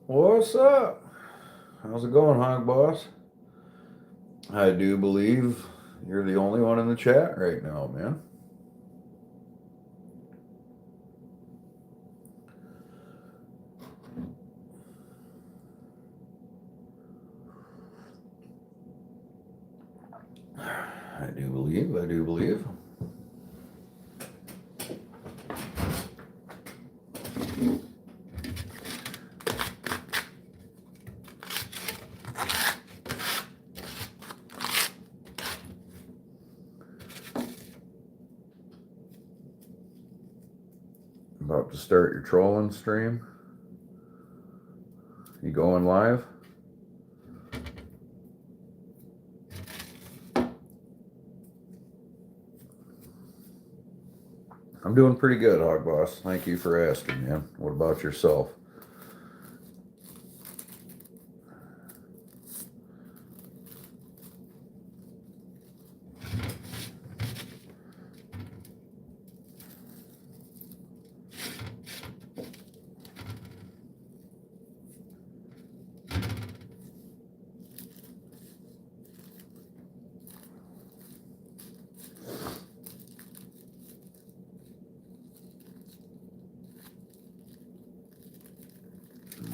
What's up? How's it going, Hog Boss? I do believe you're the only one in the chat right now, man. I do believe. About to start your trolling stream. You going live? I'm doing pretty good, Hog Boss. Thank you for asking, man. What about yourself?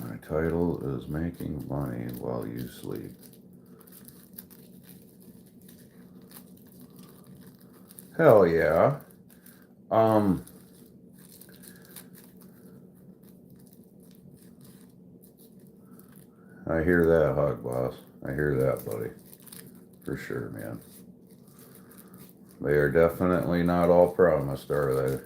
My title is Making Money While You Sleep. Hell yeah. I hear that, Hog Boss. I hear that, buddy. For sure, man. They are definitely not all promised, are they?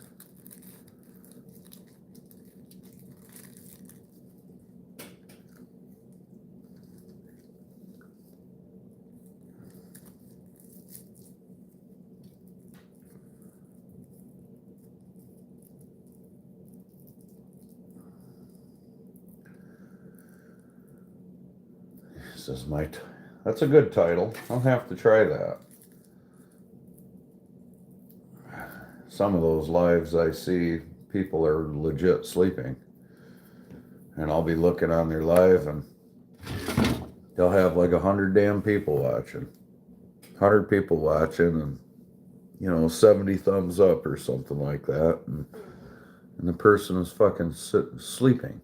This is that's a good title. I'll have to try that. Some of those lives I see, people are legit sleeping. And I'll be looking on their live and they'll have like 100 damn people watching. 100 people watching and 70 thumbs up or something like that. And the person is fucking sleeping.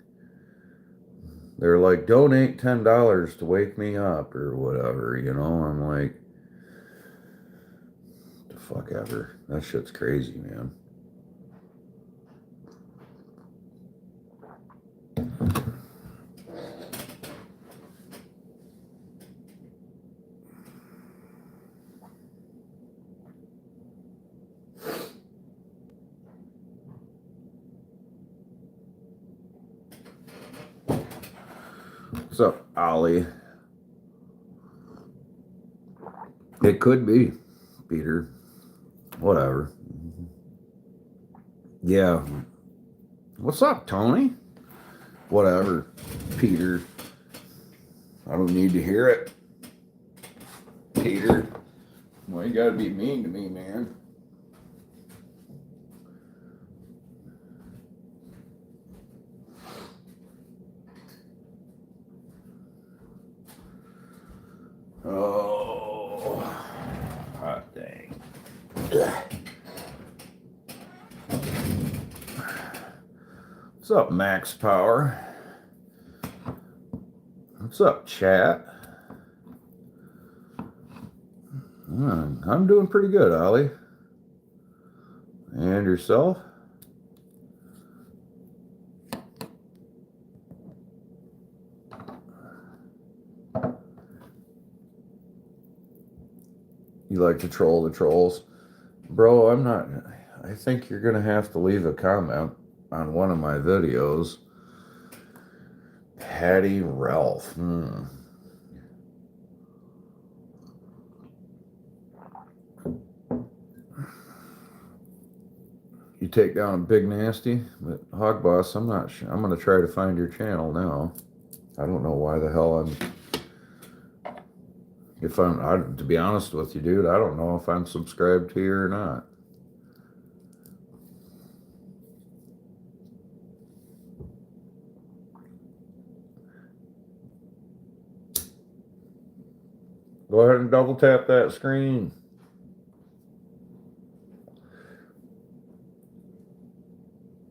They're like, donate $10 to wake me up or whatever, I'm like, the fuck ever. That shit's crazy, man. What's up, Ollie? It could be, Peter. Whatever. Yeah. What's up, Tony? Whatever, Peter. I don't need to hear it. Peter. Well, you gotta be mean to me, man. Oh, hot dang. What's up, Max Power? What's up, chat? I'm doing pretty good, Ollie. And yourself? You like to troll the trolls. Bro, I'm not. I think you're going to have to leave a comment on one of my videos. Patty Ralph. You take down a Big Nasty, but Hog Boss, I'm not sure. I'm going to try to find your channel now. I don't know why the hell to be honest with you, dude, I don't know if I'm subscribed to you or not. Go ahead and double tap that screen.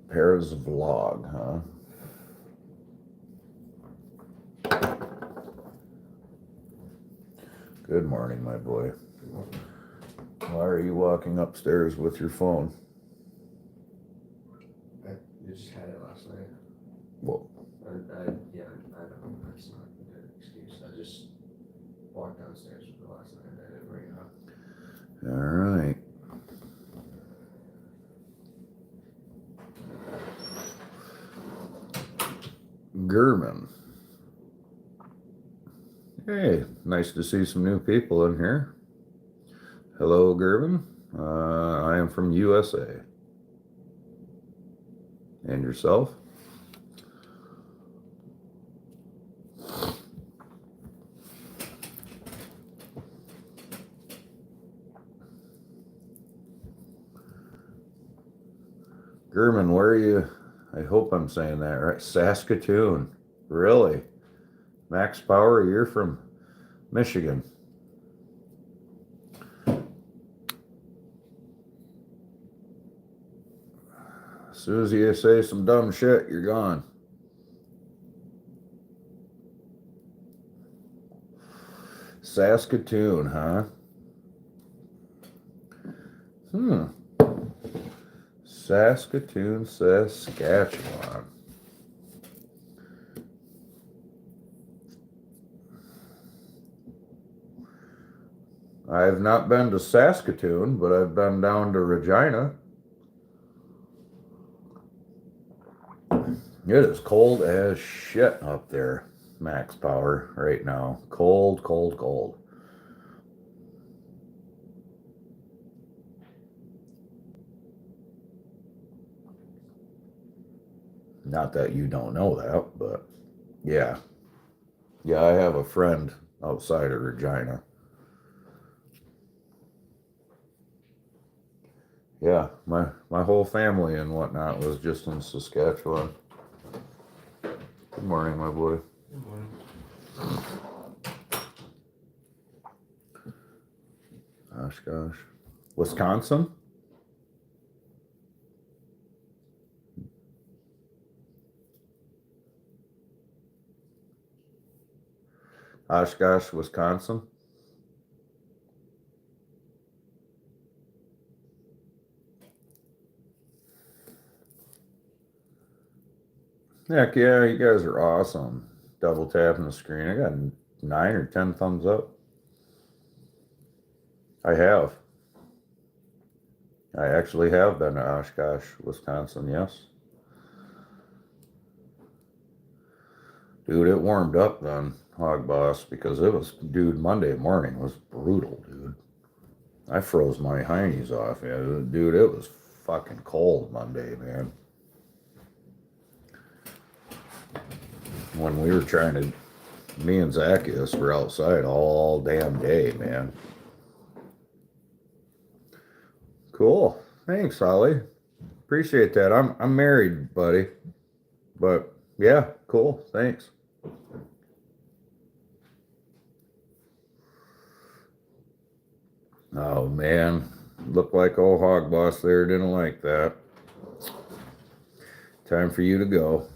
Paris vlog, huh? Good morning, my boy. Why are you walking upstairs with your phone? I just had it last night. Well, I don't know. That's not a good excuse. I just walked downstairs with it last night and I didn't bring it up. all right. German. Hey, nice to see some new people in here. Hello, Gerben. I am from USA. And yourself? German, where are you? I hope I'm saying that right. Saskatoon. Really? Max Power, you're from Michigan. As soon as you say some dumb shit, you're gone. Saskatoon, huh? Saskatoon, Saskatchewan. I've not been to Saskatoon, but I've been down to Regina. It is cold as shit up there, Max Power, right now. Cold, cold, cold. Not that you don't know that, but yeah. Yeah, I have a friend outside of Regina. Yeah, my whole family and whatnot was just in Saskatchewan. Good morning, my boy. Good morning. Gosh. Wisconsin? Oshkosh, Wisconsin? Heck yeah, you guys are awesome. Double tapping the screen. I got 9 or 10 thumbs up. I have. I actually have been to Oshkosh, Wisconsin, yes. Dude, it warmed up then, Hog Boss, because it was, dude, Monday morning was brutal, dude. I froze my heinies off. Yeah, dude, it was fucking cold Monday, man. When we were trying to, me and Zacchaeus were outside all damn day, man. Cool. Thanks, Holly. Appreciate that. I'm married, buddy. But yeah, cool. Thanks. Oh man. Looked like old Hog Boss there didn't like that. Time for you to go.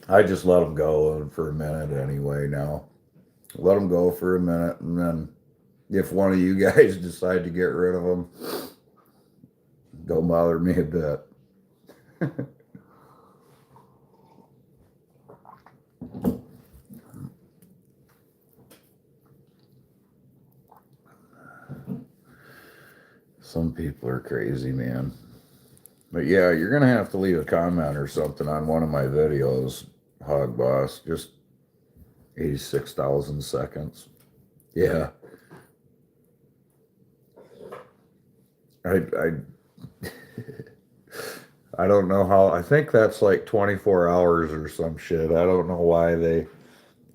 I just let them go for a minute anyway now. Let them go for a minute, and then if one of you guys decide to get rid of them, don't bother me a bit. Some people are crazy, man. But yeah, you're gonna have to leave a comment or something on one of my videos, Hog Boss. Just 86,000 seconds. Yeah. I I don't know how. I think that's like 24 hours or some shit. I don't know why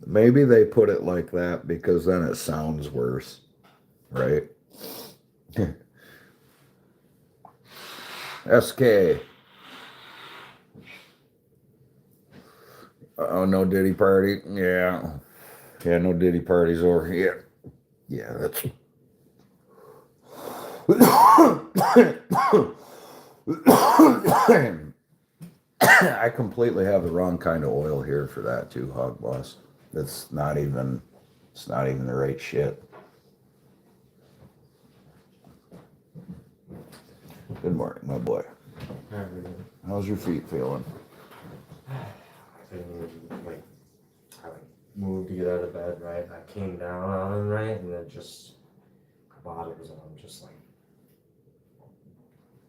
maybe they put it like that because then it sounds worse, right? SK. Oh, no Diddy party. Yeah. Yeah, no Diddy parties over here. Yeah, that's. I completely have the wrong kind of oil here for that too, Hog Boss. It's not even the right shit. Good morning, my boy. How's your feet feeling? I moved to get out of bed, right? I came down on them, right? And then just, my body was on, just like,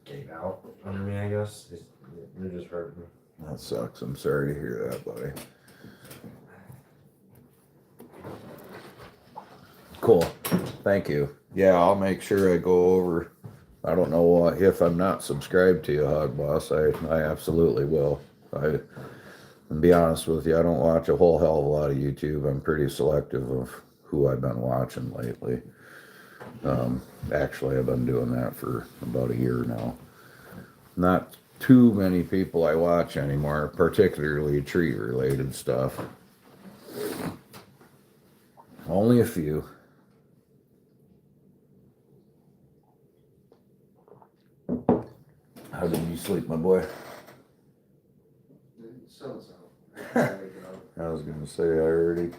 gave out under me, I guess. It just hurt me. That sucks. I'm sorry to hear that, buddy. Cool. Thank you. Yeah, I'll make sure I go over. I don't know if I'm not subscribed to you, Hog Boss. I absolutely will. And be honest with you, I don't watch a whole hell of a lot of YouTube. I'm pretty selective of who I've been watching lately. Actually, I've been doing that for about a year now. Not too many people I watch anymore, particularly tree related stuff. Only a few. How did you sleep, my boy? I was gonna say, I already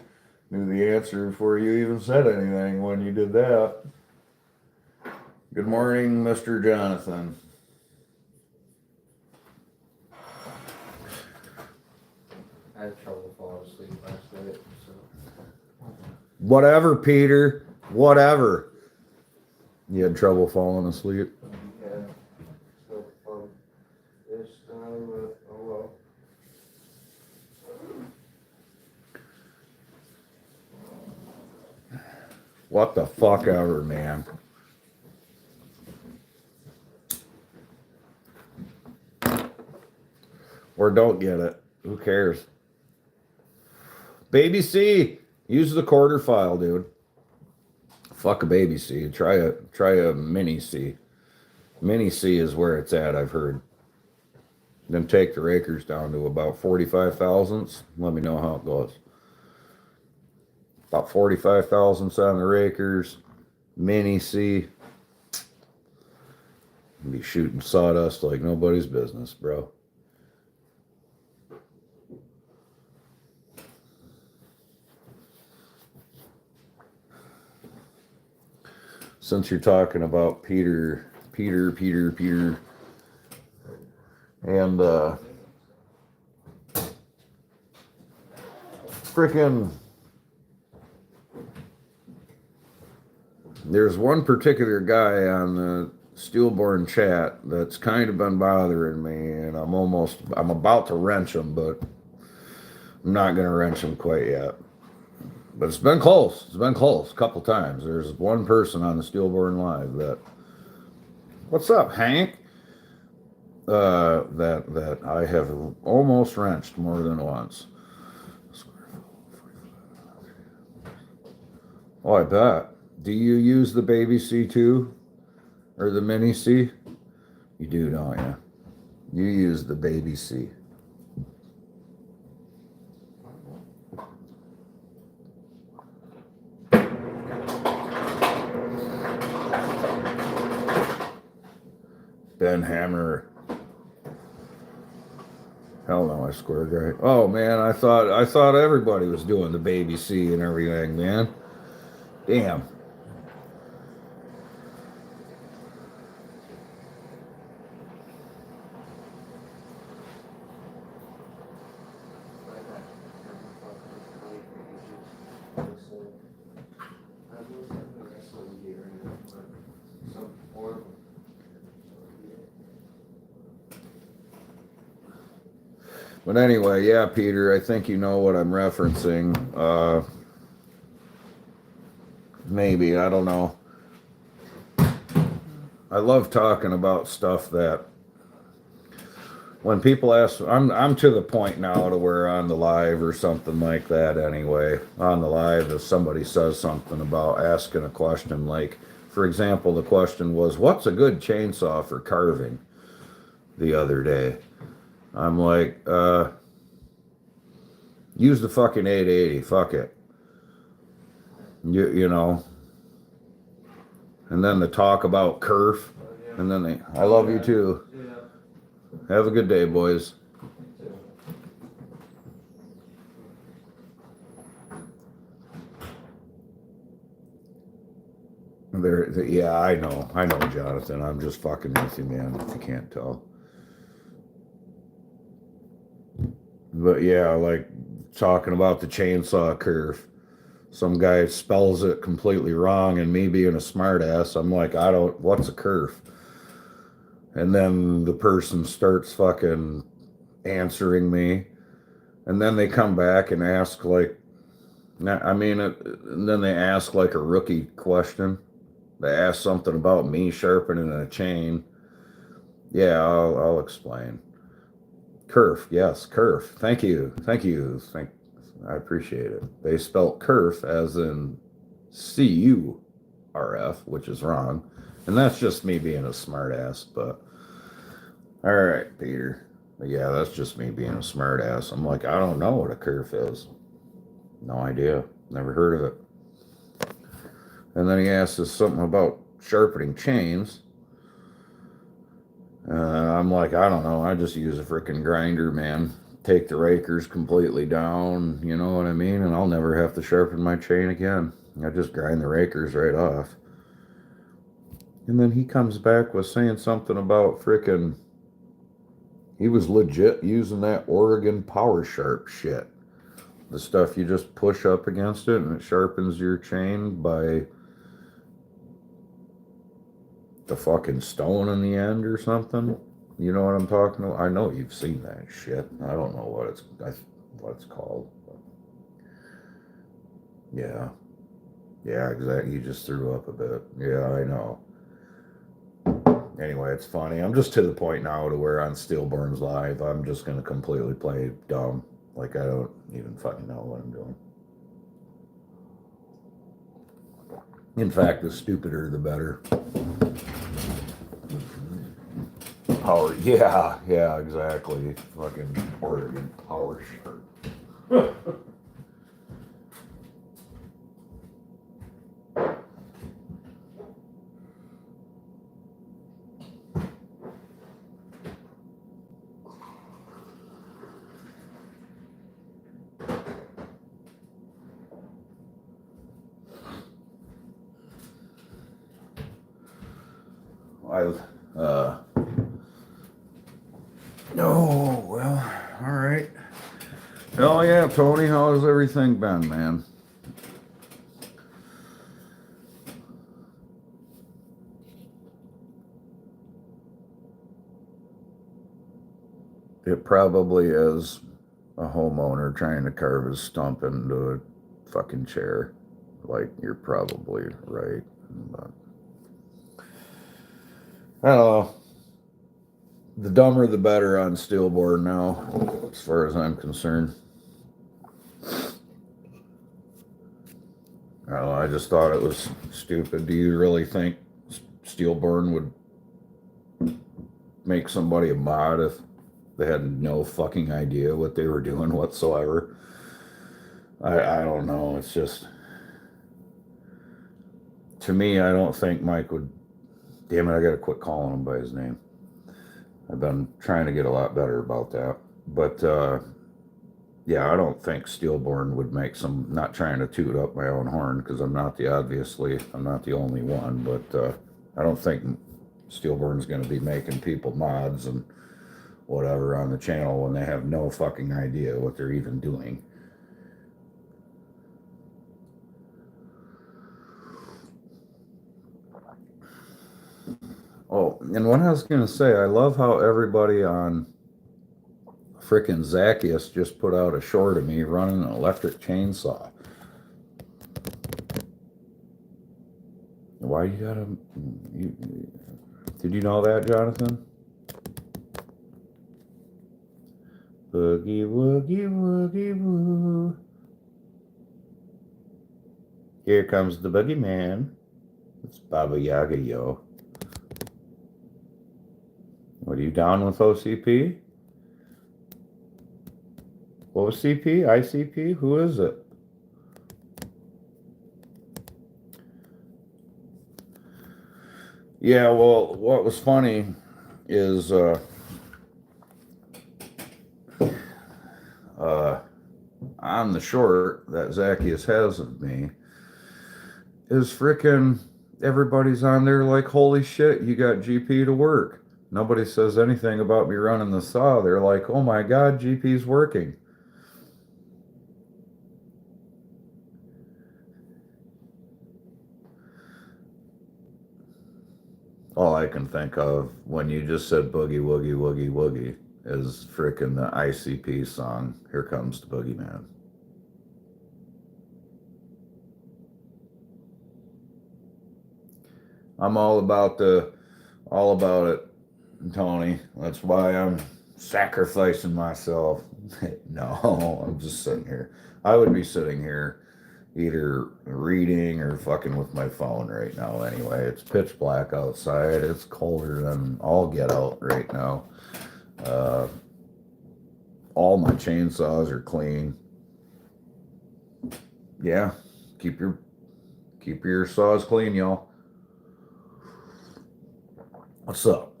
knew the answer before you even said anything when you did that. Good morning, Mr. Jonathan. I had trouble falling asleep last night, so. Whatever, Peter. Whatever. You had trouble falling asleep? Yeah. So fun this time, but oh well. What the fuck ever, man. Or don't get it. Who cares? Baby C. Use the quarter file, dude. Fuck a baby C. Try a mini C. Mini C is where it's at, I've heard. Then take the rakers down to about 45 thousandths. Let me know how it goes. About 45 thousandths on the rakers. Mini C. Be shooting sawdust like nobody's business, bro. Since you're talking about Peter, and frickin' there's one particular guy on the Steelborn chat that's kind of been bothering me, and I'm about to wrench him, but I'm not gonna wrench him quite yet. But it's been close. It's been close a couple times. There's one person on the Steelborn Live that, what's up, Hank? That I have almost wrenched more than once. Oh, I bet. Do you use the baby C too? Or the mini C? You do, don't you? You use the baby C. Ben Hammer. Hell no, I squared right. Oh man, I thought everybody was doing the baby C and everything, man. Damn. But anyway, yeah, Peter, I think you know what I'm referencing. Maybe, I don't know. I love talking about stuff that when people ask, I'm to the point now to where on the live or something like that anyway, on the live, if somebody says something about asking a question, like, for example, the question was, what's a good chainsaw for carving the other day? I'm like, use the fucking 880, fuck it. You know, and then the talk about kerf, and then they, I love you too. Have a good day, boys. Yeah, I know, Jonathan. I'm just fucking with you, man. If you can't tell, but yeah, like talking about the chainsaw curve. Some guy spells it completely wrong, and me being a smartass, I'm like, I don't. What's a curve? And then the person starts fucking answering me, and then they come back and ask like, I mean, and then they ask like a rookie question. They ask something about me sharpening a chain. Yeah, I'll explain. Kerf, yes, kerf. Thank you, I appreciate it. They spelt kerf as in CURF, which is wrong, and that's just me being a smartass. But all right, Peter. But yeah, that's just me being a smartass. I'm like, I don't know what a kerf is. No idea. Never heard of it. And then he asks us something about sharpening chains. I'm like, I don't know. I just use a freaking grinder, man. Take the rakers completely down, you know what I mean? And I'll never have to sharpen my chain again. I just grind the rakers right off. And then he comes back with saying something about freaking, he was legit using that Oregon Power Sharp shit. The stuff you just push up against it and it sharpens your chain by the fucking stone in the end or something. You know what I'm talking about? I know you've seen that shit. I don't know what it's called. Yeah. Yeah, exactly. You just threw up a bit. Yeah, I know. Anyway, it's funny. I'm just to the point now to where on Steelborn's Live, I'm just gonna completely play dumb. Like I don't even fucking know what I'm doing. In fact, the stupider the better. Power, yeah, exactly. Fucking Oregon Power Shirt. No, well, all right. Hell yeah, Tony, how has everything been, man? It probably is a homeowner trying to carve his stump into a fucking chair. Like, you're probably right. But I don't know. The dumber the better on Steelboard now, as far as I'm concerned. I don't know, I just thought it was stupid. Do you really think Steelborn would make somebody a mod if they had no fucking idea what they were doing whatsoever? I don't know. It's just, to me, I don't think Mike would. Damn it, I gotta quit calling him by his name. I've been trying to get a lot better about that. But yeah, I don't think Steelborn would make some, not trying to toot up my own horn because I'm not the only one, but I don't think Steelborn's going to be making people mods and whatever on the channel when they have no fucking idea what they're even doing. Oh, and what I was going to say, I love how everybody on frickin' Zacchaeus just put out a short of me running an electric chainsaw. Why you gotta... Did you know that, Jonathan? Boogie woogie woogie woo. Here comes the boogeyman. It's Baba Yaga, yo. What, are you down with OCP? OCP? ICP? Who is it? Yeah, well, what was funny is on the short that Zacchaeus has of me is frickin' everybody's on there like, holy shit, you got GP to work. Nobody says anything about me running the saw. They're like, oh my God, GP's working. All I can think of when you just said boogie woogie woogie woogie is frickin' the ICP song, Here Comes the Boogeyman. I'm all about it, Tony. That's why I'm sacrificing myself. No, I'm just sitting here. I would be sitting here either reading or fucking with my phone right now anyway. It's pitch black outside. It's colder than all get out right now. All my chainsaws are clean. Yeah, keep your saws clean, y'all. What's up,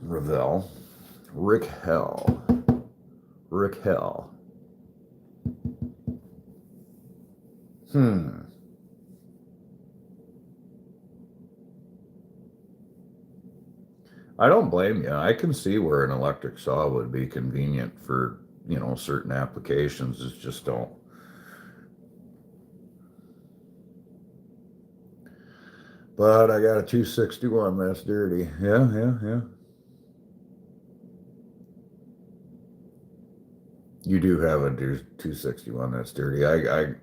Ravel? Rick Hell. I don't blame you. I can see where an electric saw would be convenient for, certain applications. It's just don't. But I got a 261 that's dirty. Yeah. You do have a 261 that's dirty. I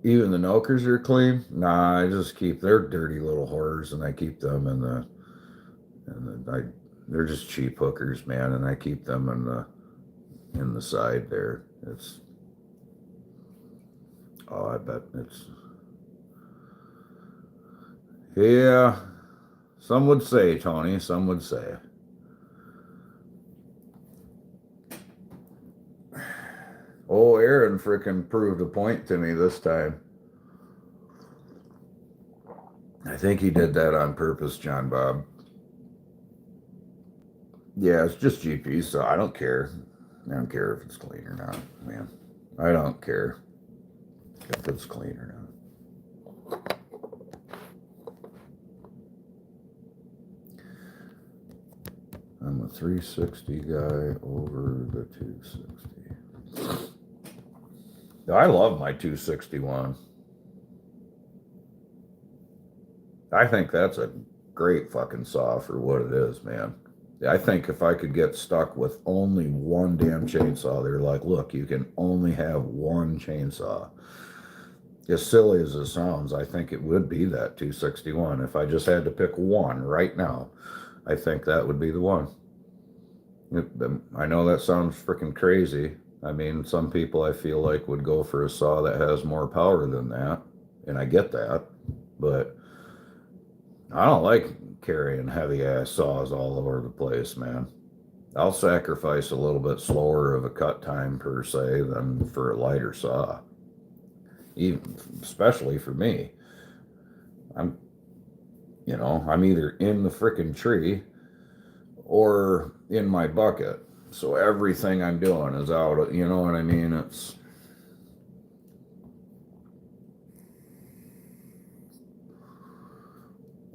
even the Nokers are clean. Nah, I just keep their dirty little horrors, and I keep them they're just cheap hookers, man, and I keep them in the side there. I bet it's, yeah, some would say, Tony, some would say. Oh, Aaron frickin' proved a point to me this time. I think he did that on purpose, John Bob. Yeah, it's just GP, so I don't care. I don't care if it's clean or not, man. I don't care if it's clean or not. I'm a 360 guy over the 260. I love my 261. I think that's a great fucking saw for what it is, man. I think if I could get stuck with only one damn chainsaw, they're like, look, you can only have one chainsaw. As silly as it sounds, I think it would be that 261. If I just had to pick one right now, I think that would be the one. I know that sounds freaking crazy. I mean, some people I feel like would go for a saw that has more power than that, and I get that, but I don't like carrying heavy ass saws all over the place, man. I'll sacrifice a little bit slower of a cut time per se than for a lighter saw. Even especially for me. I'm either in the frickin' tree or in my bucket. So everything I'm doing is out, you know what I mean?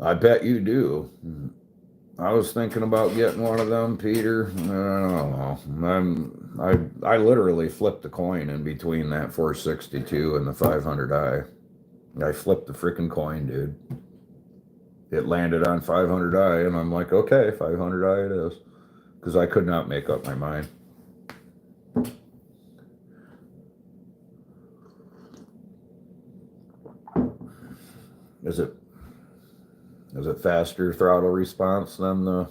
I bet you do. I was thinking about getting one of them, Peter. I don't know. I literally flipped the coin in between that 462 and the 500i. I flipped the freaking coin, dude. It landed on 500i, and I'm like, okay, 500i it is, because I could not make up my mind. Is it faster throttle response than the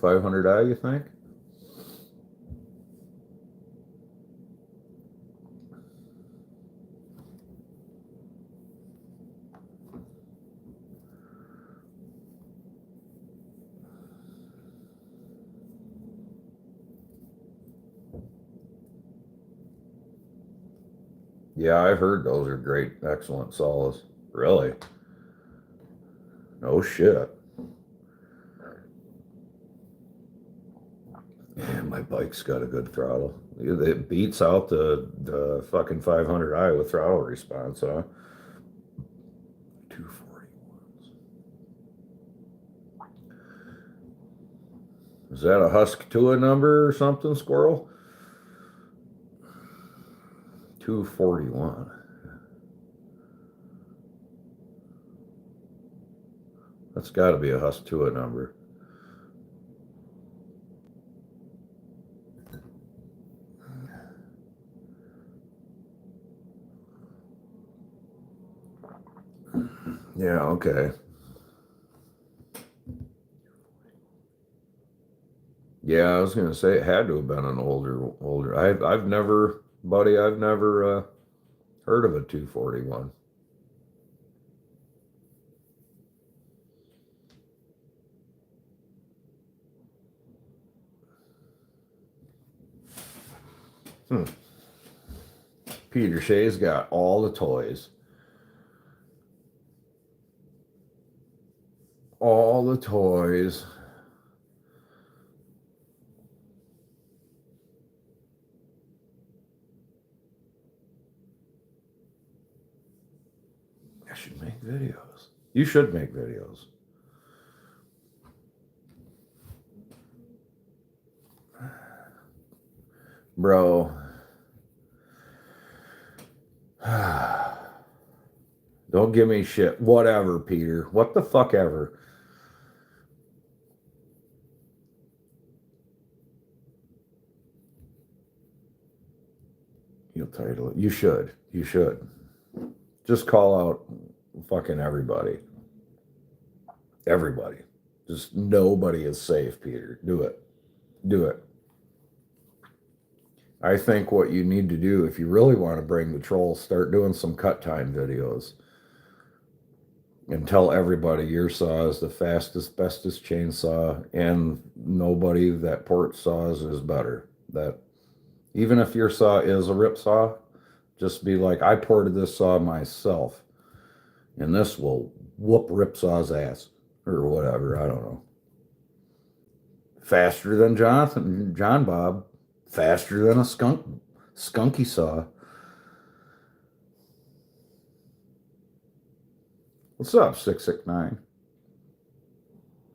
500i, you think? Yeah, I've heard those are great, excellent saws. Really? No shit. Yeah, my bike's got a good throttle. It beats out the fucking 500i with throttle response, huh? 241s. Is that a Husk Tua number or something, Squirrel? 241. That's got to be a Husk Tua number. Yeah, okay. Yeah, I was gonna say it had to have been an older. I've never, buddy, I've never heard of a 241. Peter Shea's got all the toys. All the toys. I should make videos. You should make videos. Bro. Don't give me shit. Whatever, Peter. What the fuck ever. You'll title it. You should. You should. Just call out fucking everybody. Everybody. Just nobody is safe, Peter. Do it. Do it. I think what you need to do, if you really want to bring the trolls, start doing some cut time videos. And tell everybody your saw is the fastest, bestest chainsaw, and nobody that port saws is better. That even if your saw is a rip saw, just be like, I ported this saw myself, and this will whoop rip saw's ass or whatever. I don't know. Faster than John Bob, faster than a skunky saw. What's up, 669?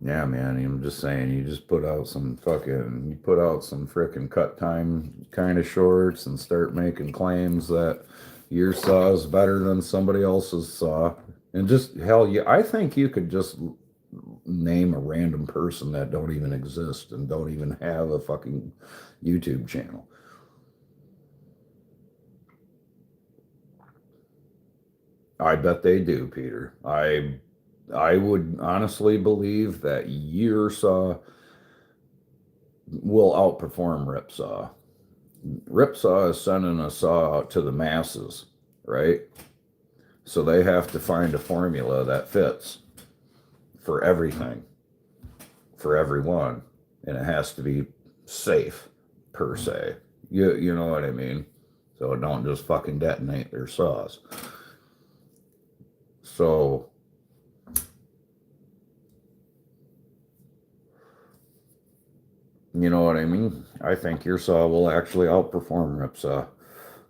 Yeah, man, I'm just saying, you put out some freaking cut time kind of shorts and start making claims that your saw is better than somebody else's saw. And just, hell, I think you could just name a random person that don't even exist and don't even have a fucking YouTube channel. I bet they do, Peter. I would honestly believe that your saw will outperform Ripsaw. Ripsaw is sending a saw out to the masses, right? So they have to find a formula that fits for everything, for everyone, and it has to be safe, per se. You know what I mean? So it don't just fucking detonate their saws. So you know what I mean? I think your saw will actually outperform Ripsaw,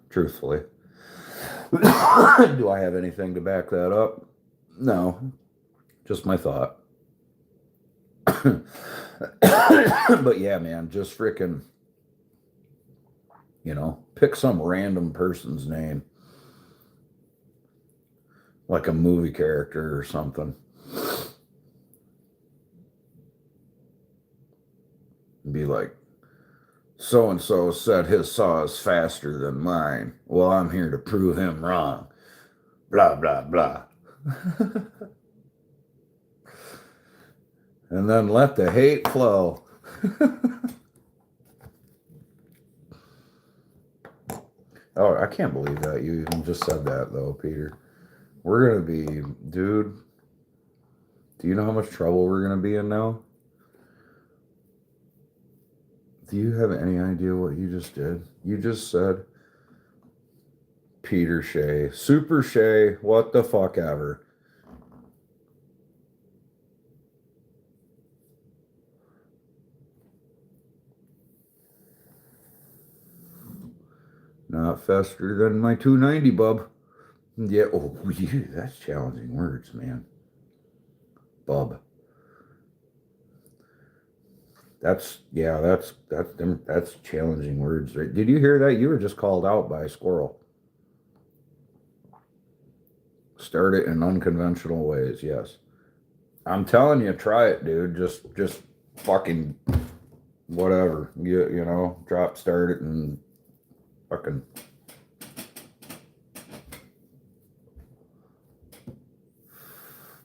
truthfully. Do I have anything to back that up? No, just my thought. But yeah, man, just freaking, pick some random person's name, like a movie character or something. Be like, so and so said his saw is faster than mine. Well, I'm here to prove him wrong. Blah, blah, blah. And then let the hate flow. Oh, I can't believe that you even just said that, though, Peter. We're going to be, dude, do you know how much trouble we're going to be in now? Do you have any idea what you just did? You just said Peter Shea, Super Shea, what the fuck ever. Not faster than my 290, bub. Yeah, oh, that's challenging words, man. Bub. That's challenging words, right? Did you hear that? You were just called out by a squirrel. Start it in unconventional ways, yes. I'm telling you, try it, dude. Just fucking whatever. You know, start it and fucking.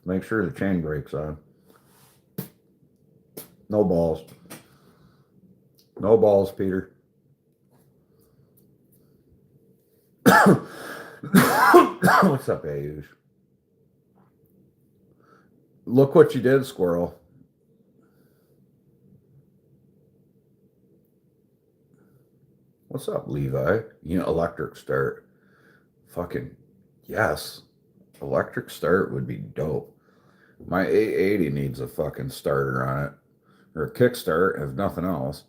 Make sure the chain brake's on. No balls. No balls, Peter. What's up, Ayush? Look what you did, squirrel. What's up, Levi? You know, electric start. Fucking yes. Electric start would be dope. My 880 needs a fucking starter on it. Or a kickstart, if nothing else.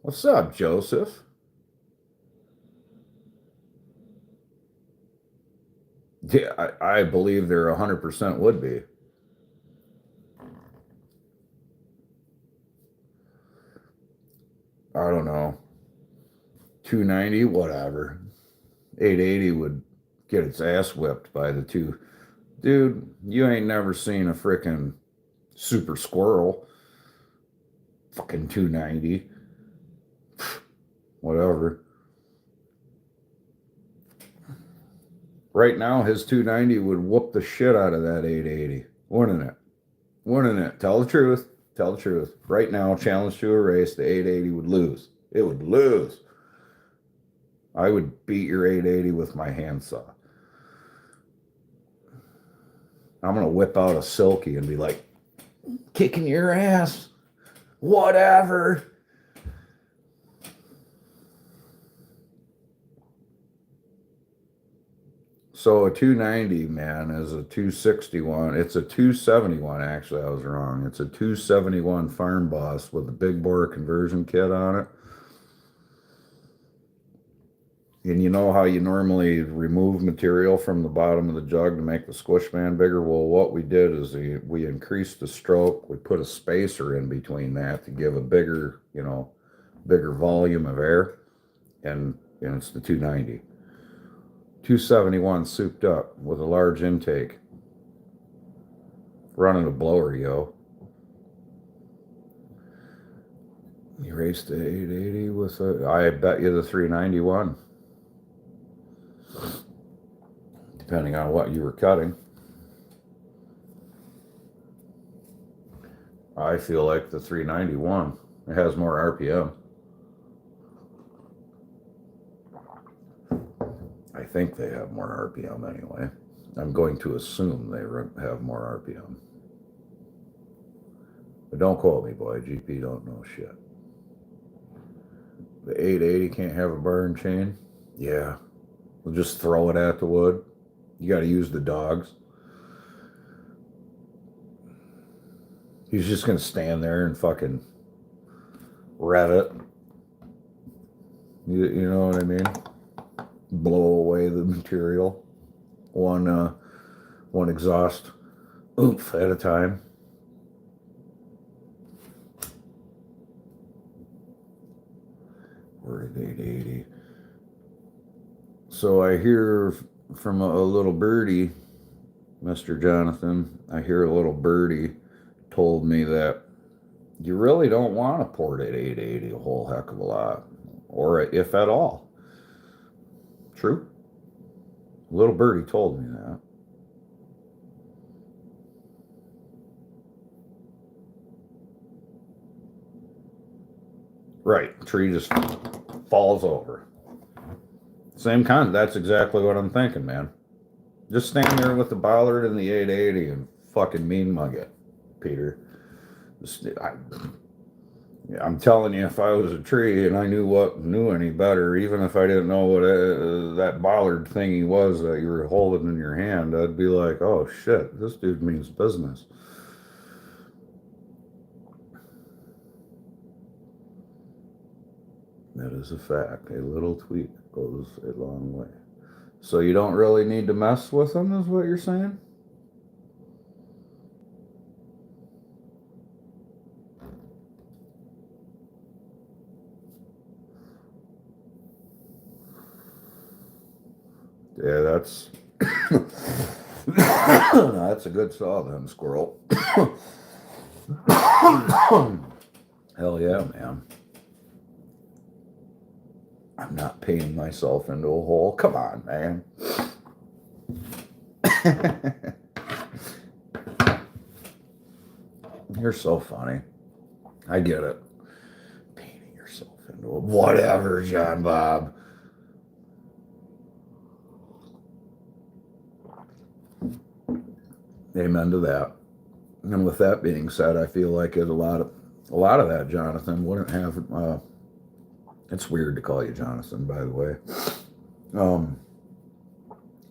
What's up, Joseph? Yeah, I believe there 100% would be. I don't know. 290, whatever. 880 would get its ass whipped by the two. Dude, you ain't never seen a frickin' super squirrel. Fucking 290. Whatever. Right now, his 290 would whoop the shit out of that 880. Wouldn't it? Wouldn't it? Tell the truth. Tell the truth. Right now, challenge to a race, the 880 would lose. It would lose. I would beat your 880 with my handsaw. I'm going to whip out a Silky and be like, kicking your ass. Whatever. So a 290, man, is a 261. It's a 271, actually. I was wrong. It's a 271 Farm Boss with a big bore conversion kit on it. And you know how you normally remove material from the bottom of the jug to make the squish band bigger? Well, what we did is we increased the stroke. We put a spacer in between that to give a bigger, bigger volume of air. And it's the 290. 271 souped up with a large intake. Running a blower, yo. You raced the 880 with I bet you the 391. Depending on what you were cutting. I feel like the 391. It has more RPM. I think they have more RPM anyway. I'm going to assume they have more RPM. But don't quote me, boy. GP don't know shit. The 880 can't have a burn chain? Yeah. We'll just throw it at the wood. You got to use the dogs. He's just going to stand there and fucking rev it. You know what I mean? Blow away the material. One exhaust oomph at a time. We're at 880. So I hear from a little birdie, Mr. Jonathan, I hear a little birdie told me that you really don't want to port at 880 a whole heck of a lot, or if at all. True? Little birdie told me that. Right, tree just falls over. Same kind. That's exactly what I'm thinking, man. Just stand there with the bollard and the 880 and fucking mean mug it, Peter. I'm telling you, if I was a tree and I knew any better, even if I didn't know what that bollard thingy was that you were holding in your hand, I'd be like, oh shit, this dude means business. That is a fact. A little tweak goes a long way. So you don't really need to mess with them, is what you're saying? Yeah, that's that's a good saw then, squirrel. Hell yeah, man. I'm not painting myself into a hole. Come on, man. You're so funny. I get it. Painting yourself into a whatever, John Bob. Amen to that. And with that being said, I feel like a lot of that, Jonathan, wouldn't have. It's weird to call you Jonathan, by the way. A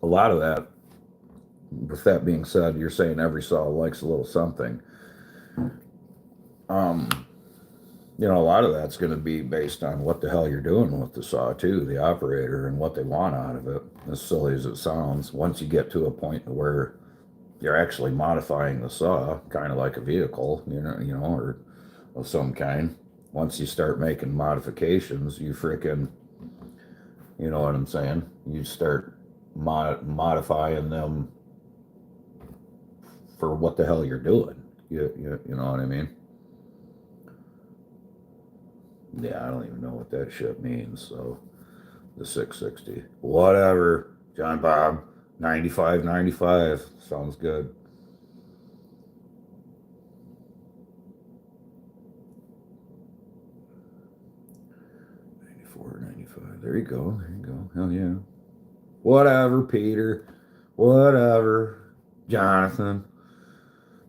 lot of that. With that being said, you're saying every saw likes a little something. A lot of that's going to be based on what the hell you're doing with the saw too, the operator, and what they want out of it. As silly as it sounds, once you get to a point where you're actually modifying the saw, kind of like a vehicle, or of some kind. Once you start making modifications, you freaking, you know what I'm saying? You start modifying them for what the hell you're doing. You know what I mean? Yeah, I don't even know what that shit means. So the 660, whatever. John Bob, 95 sounds good. There you go. Hell yeah. Whatever, Peter. Whatever. Jonathan.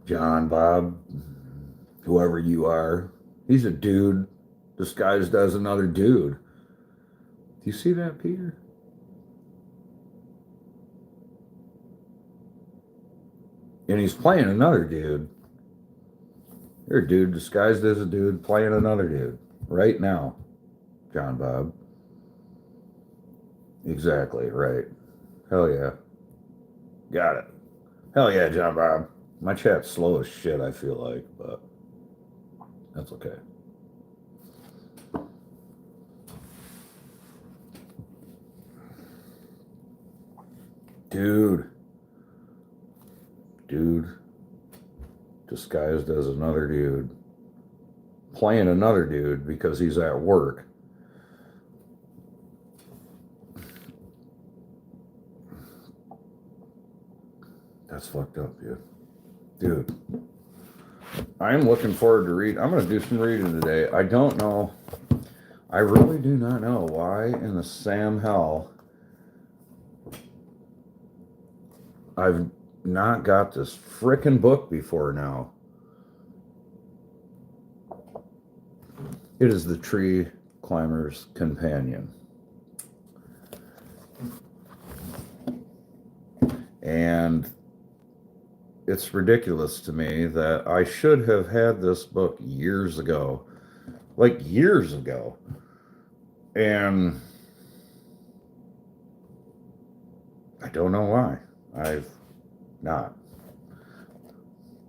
John, Bob. Whoever you are. He's a dude disguised as another dude. Do you see that, Peter? And he's playing another dude. You're a dude disguised as a dude playing another dude. Right now. John Bob. Exactly, right. Hell yeah. Got it. Hell yeah, John Bob. My chat's slow as shit, I feel like, but that's okay. Dude. Disguised as another dude. Playing another dude because he's at work. That's fucked up, dude. I'm looking forward to read. I'm going to do some reading today. I don't know. I really do not know why in the Sam hell I've not got this frickin' book before now. It is The Tree Climber's Companion. And it's ridiculous to me that I should have had this book years ago. Like years ago. And I don't know why. I've not.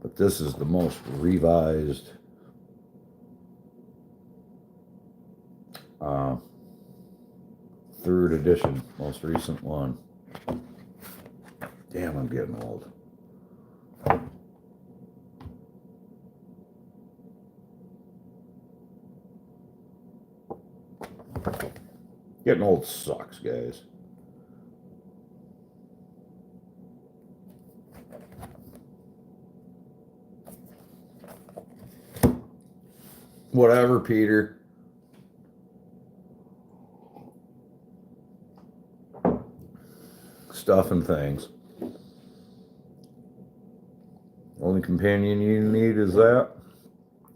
But this is the most revised third edition, most recent one. Damn, I'm getting old. Getting old sucks, guys. Whatever, Peter. stuff and things. Only companion you need is that.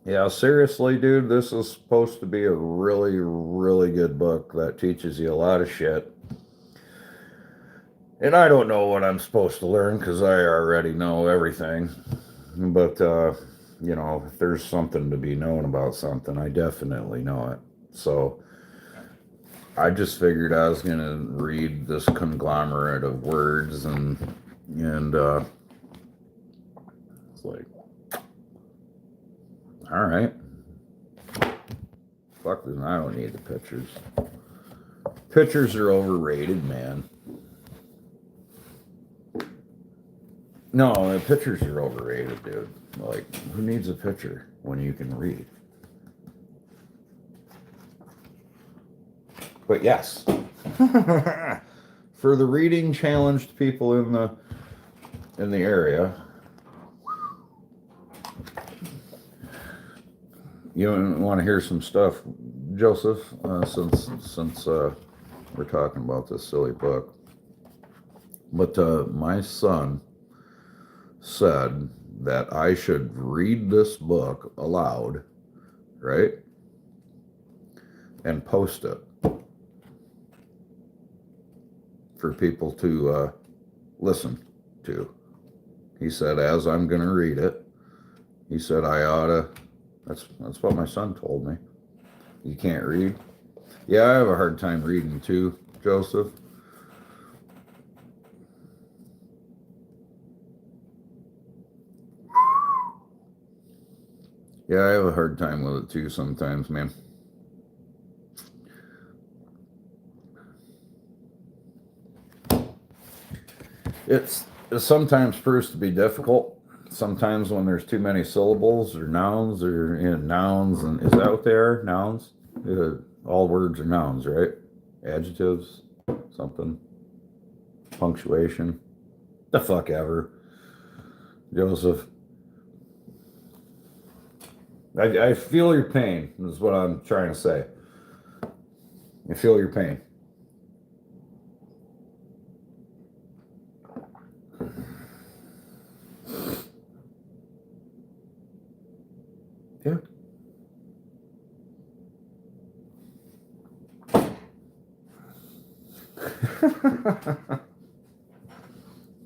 Yeah, seriously, dude, this is supposed to be a really, really good book that teaches you a lot of shit. And I don't know what I'm supposed to learn because I already know everything. But, you know, if there's something to be known about something, I definitely know it. So I just figured I was going to read this conglomerate of words and it's like, all right. Fuck this, I don't need the pictures. Pictures are overrated, man. No, the pictures are overrated, dude. Like, who needs a picture when you can read? But yes, for the reading challenged people in the area, you want to hear some stuff, Joseph? Since we're talking about this silly book, but my son said that I should read this book aloud, right, and post it for people to listen to. He said, as I'm going to read it, he said I ought to. That's what my son told me. You can't read? Yeah, I have a hard time reading too, Joseph. Yeah, I have a hard time with it too sometimes, man. It sometimes proves to be difficult. Sometimes when there's too many syllables or nouns nouns, and is that what they are? Nouns? All words are nouns, right? Adjectives, something, punctuation, the fuck ever, Joseph. I feel your pain, is what I'm trying to say. I feel your pain. Yeah.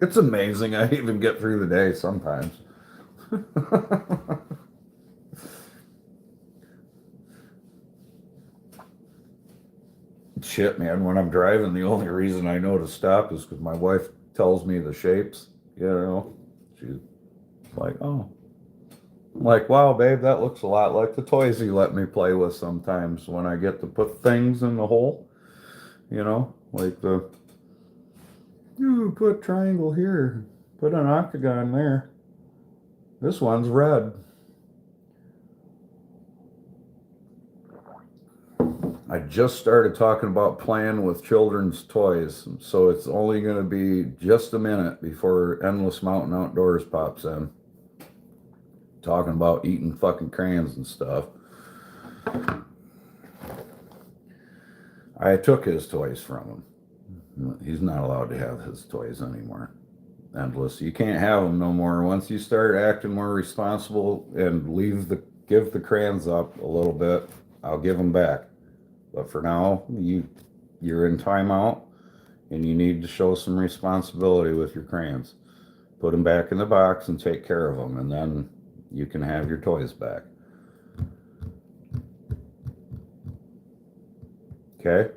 It's amazing I even get through the day sometimes. Shit, man, when I'm driving, the only reason I know to stop is because my wife tells me the shapes, you know. She's like, oh. I'm like, wow, babe, that looks a lot like the toys you let me play with sometimes when I get to put things in the hole, you know, like you put triangle here, put an octagon there. This one's red. I just started talking about playing with children's toys, so it's only going to be just a minute before Endless Mountain Outdoors pops in. Talking about eating fucking crayons and stuff. I took his toys from him. He's not allowed to have his toys anymore. Endless. You can't have them no more. Once you start acting more responsible and give the crayons up a little bit, I'll give them back. But for now, you're in timeout and you need to show some responsibility with your crayons. Put them back in the box and take care of them, and then you can have your toys back. Okay?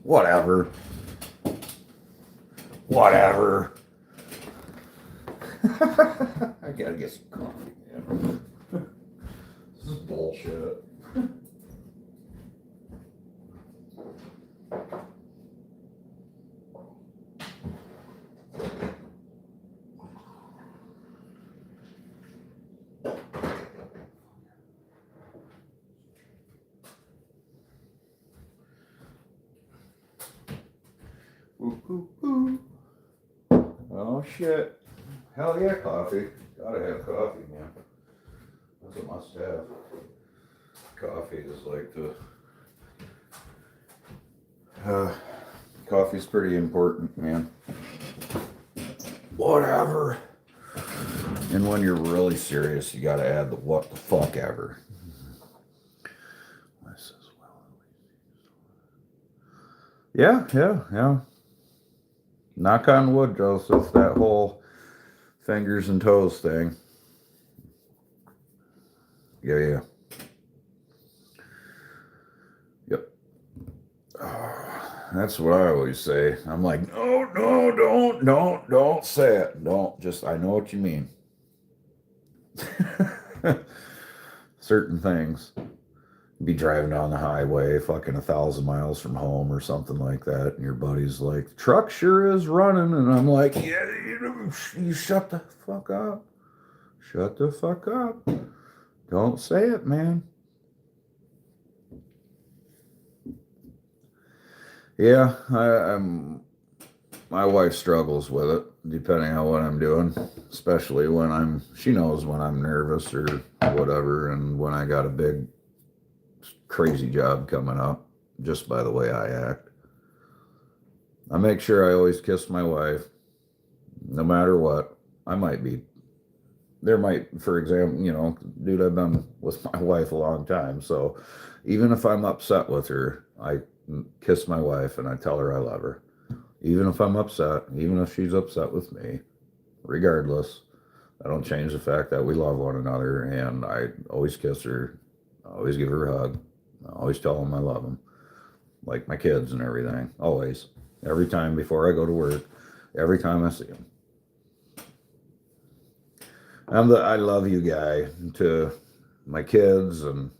Whatever. Whatever. I gotta get some coffee, man. This is bullshit. Ooh, ooh, ooh. Oh shit. Hell yeah, coffee. Gotta have coffee, man. That's a must have. Coffee is like coffee's pretty important, man. Whatever. And when you're really serious, you gotta add the what the fuck ever. Yeah. Knock on wood, Joseph. That whole fingers and toes thing. Yeah. Yep. That's what I always say. I'm like, no, don't say it. Don't. Just, I know what you mean. Certain things. Be driving down the highway, fucking 1,000 miles from home or something like that, and your buddy's like, truck sure is running, and I'm like, yeah, you shut the fuck up. Shut the fuck up. Don't say it, man. Yeah, my wife struggles with it, depending on what I'm doing, especially when she knows when I'm nervous or whatever, and when I got a big crazy job coming up, just by the way I act. I make sure I always kiss my wife, no matter what. For example, dude, I've been with my wife a long time, so even if I'm upset with her, I kiss my wife and I tell her I love her. Even if I'm upset, even if she's upset with me, regardless, I don't change the fact that we love one another, and I always kiss her, I always give her a hug, I always tell them I love them, like my kids and everything, always. Every time before I go to work, every time I see them. I'm the I love you guy to my kids and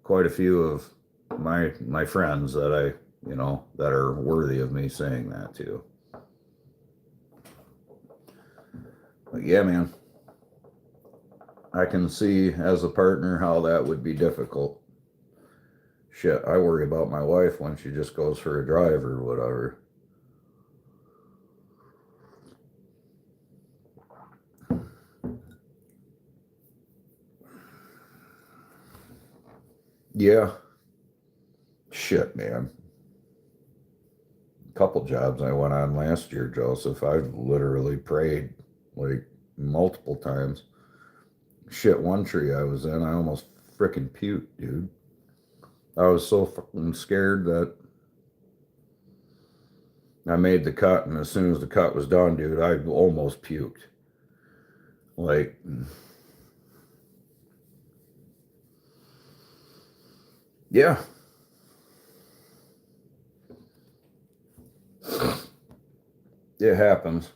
quite a few of my friends that are worthy of me saying that to. But yeah, man, I can see as a partner how that would be difficult. Shit, I worry about my wife when she just goes for a drive or whatever. Yeah. Shit, man. Couple jobs I went on last year, Joseph, I've literally prayed like multiple times. Shit, one tree I was in, I almost freaking puked, dude. I was so fucking scared that I made the cut, and as soon as the cut was done, dude, I almost puked. Like, yeah. It happens.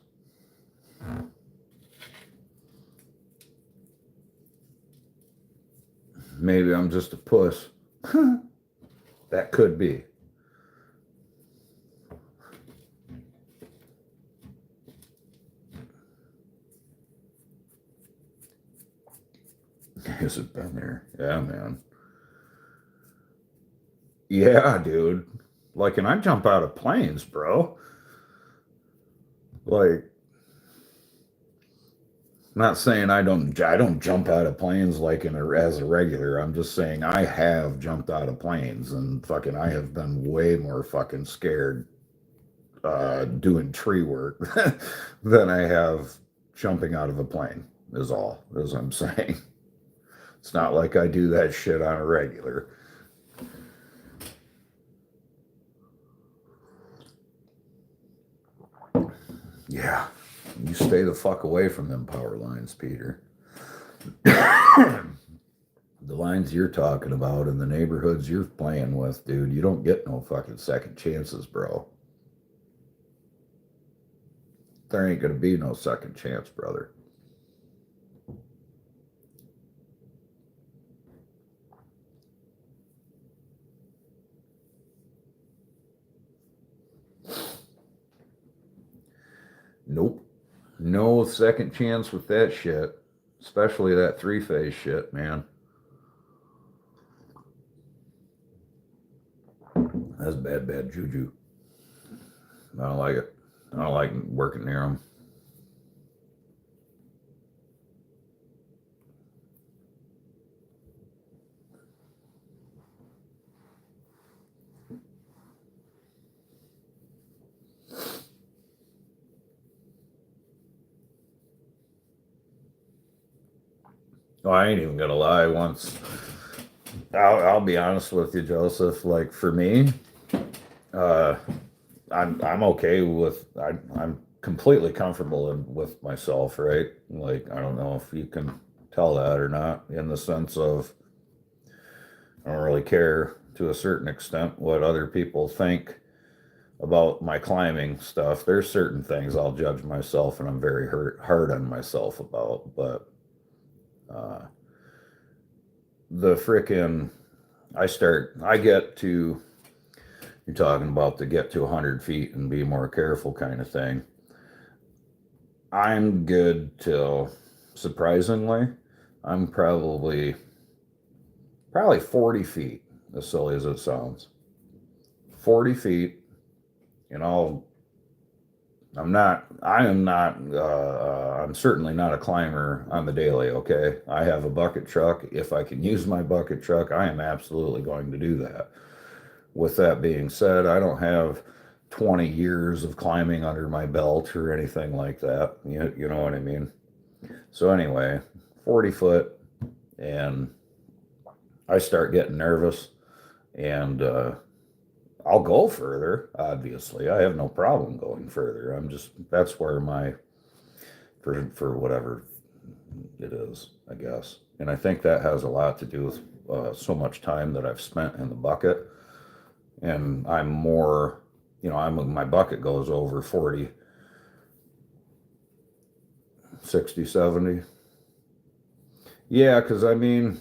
Maybe I'm just a puss. That could be. Has it been there? Yeah, man. Yeah, dude. Like, and I jump out of planes, bro. Like, not saying I don't jump out of planes like as a regular. I'm just saying I have jumped out of planes, and fucking I have been way more fucking scared doing tree work than I have jumping out of a plane, is all, as I'm saying. It's not like I do that shit on a regular. Yeah. You stay the fuck away from them power lines, Peter. The lines you're talking about and the neighborhoods you're playing with, dude, you don't get no fucking second chances, bro. There ain't gonna be no second chance, brother. Nope. No second chance with that shit. Especially that three-phase shit, man. That's bad juju. I don't like it. I don't like working near them. Well, I ain't even gonna lie. Once, I'll be honest with you, Joseph. Like for me, uh, I'm okay with I'm completely comfortable with myself, right? Like I don't know if you can tell that or not, in the sense of I don't really care to a certain extent what other people think about my climbing stuff. There's certain things I'll judge myself and I'm very hard on myself about, but uh, the frickin' I get to, you're talking about to get to 100 feet and be more careful kind of thing. I'm good till, surprisingly, I'm probably 40 feet, as silly as it sounds. 40 feet, and I'm certainly not a climber on the daily, okay? I have a bucket truck. If I can use my bucket truck, I am absolutely going to do that. With that being said, I don't have 20 years of climbing under my belt or anything like that. You know what I mean? So anyway, 40 foot, and I start getting nervous, and I'll go further, obviously. I have no problem going further. That's where for whatever it is, I guess. And I think that has a lot to do with so much time that I've spent in the bucket. And I'm more, my bucket goes over 40, 60, 70. Yeah, because I mean,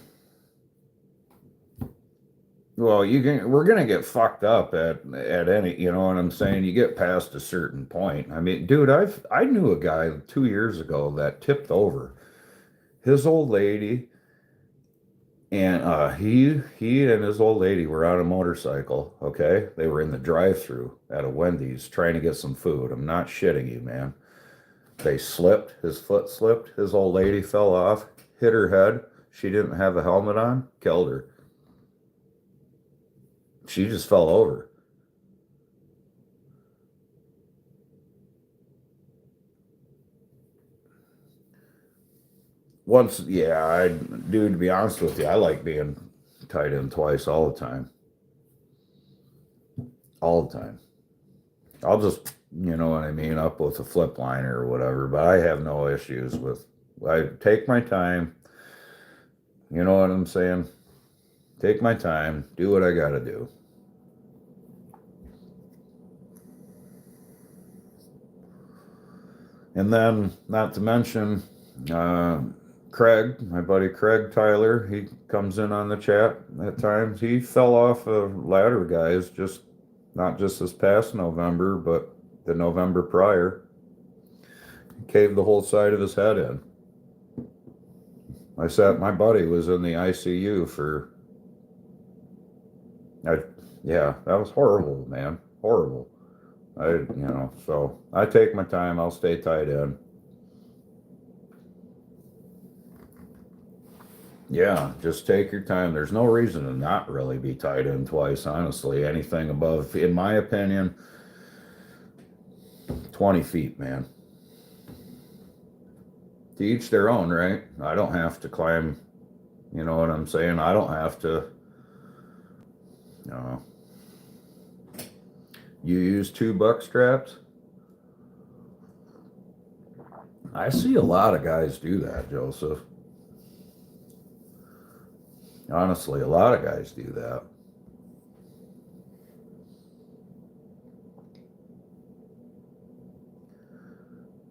well, we're gonna get fucked up at any, you know what I'm saying? You get past a certain point. I mean, dude, I knew a guy 2 years ago that tipped over his old lady, and he and his old lady were on a motorcycle. Okay, they were in the drive-through at a Wendy's trying to get some food. I'm not shitting you, man. They slipped. His foot slipped. His old lady fell off, hit her head. She didn't have a helmet on, killed her. She just fell over. Once, yeah, dude, to be honest with you, I like being tied in twice all the time. All the time. I'll just, you know what I mean, up with a flip liner or whatever, but I have no issues with, I take my time, you know what I'm saying? Take my time, do what I gotta do. And then, not to mention, uh, Craig, my buddy Craig Tyler, he comes in on the chat at times. He fell off a ladder, guys, just not just this past November, but the November prior. He caved the whole side of his head in. My buddy was in the ICU for, I, yeah, that was horrible, man. Horrible. So I take my time, I'll stay tied in. Yeah, just take your time. There's no reason to not really be tied in twice, honestly. Anything above, in my opinion, 20 feet, man. To each their own, right? I don't have to climb, you know what I'm saying? I don't have to, you know. You use 2 buck straps? I see a lot of guys do that, Joseph. Honestly, a lot of guys do that.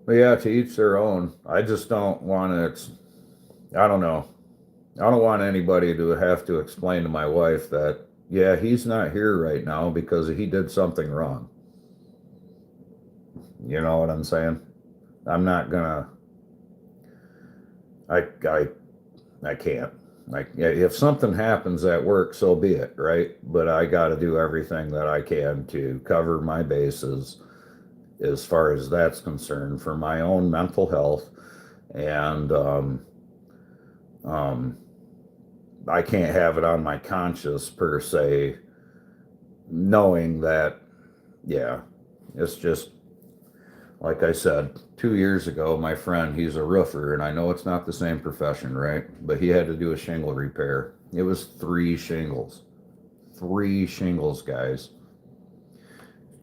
But yeah, to each their own. I just don't want to, I don't know. I don't want anybody to have to explain to my wife that, yeah, he's not here right now because he did something wrong. You know what I'm saying? I'm not gonna, I, I, I can't. Like, yeah, if something happens at work, so be it, right? But I got to do everything that I can to cover my bases as far as that's concerned for my own mental health. And um, I can't have it on my conscience per se, knowing that, yeah, it's just like I said, 2 years ago, my friend, he's a roofer, and I know it's not the same profession, right? But he had to do a shingle repair. It was 3 shingles. 3 shingles, guys.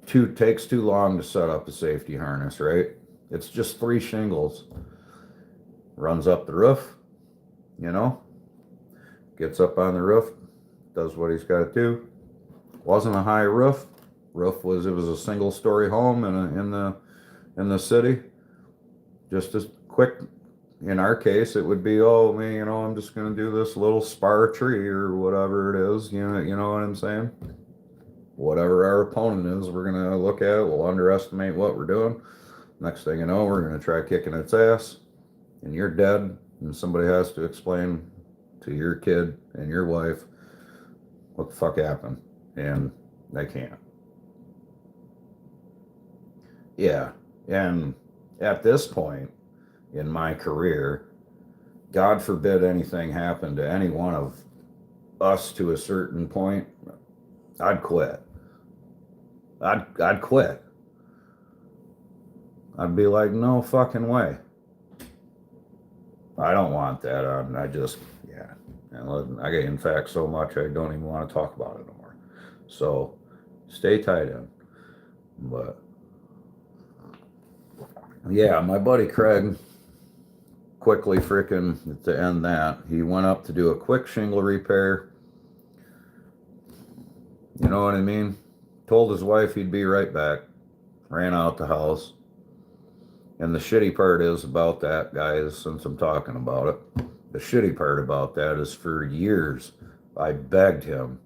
Takes too long to set up a safety harness, right? It's just 3 shingles. Runs up the roof, you know, gets up on the roof, does what he's got to do. Wasn't a high roof. It was a single story home in the city. Just as quick. In our case, it would be, oh man, I'm just gonna do this little spar tree or whatever it is. You know what I'm saying? Whatever our opponent is, we're gonna look at it. We'll underestimate what we're doing. Next thing you know, we're gonna try kicking its ass, and you're dead. And somebody has to explain to your kid and your wife what the fuck happened, and they can't. Yeah, and at this point in my career, God forbid anything happened to any one of us to a certain point, I'd quit. I'd quit. I'd be like, no fucking way. I don't want that. I just, yeah. And I get, in fact, so much I don't even want to talk about it anymore. So stay tight in. But yeah, my buddy Craig, quickly freaking to end that, he went up to do a quick shingle repair. You know what I mean? Told his wife he'd be right back. Ran out the house. And the shitty part is about that, guys, since I'm talking about it, the shitty part about that is for years I begged him,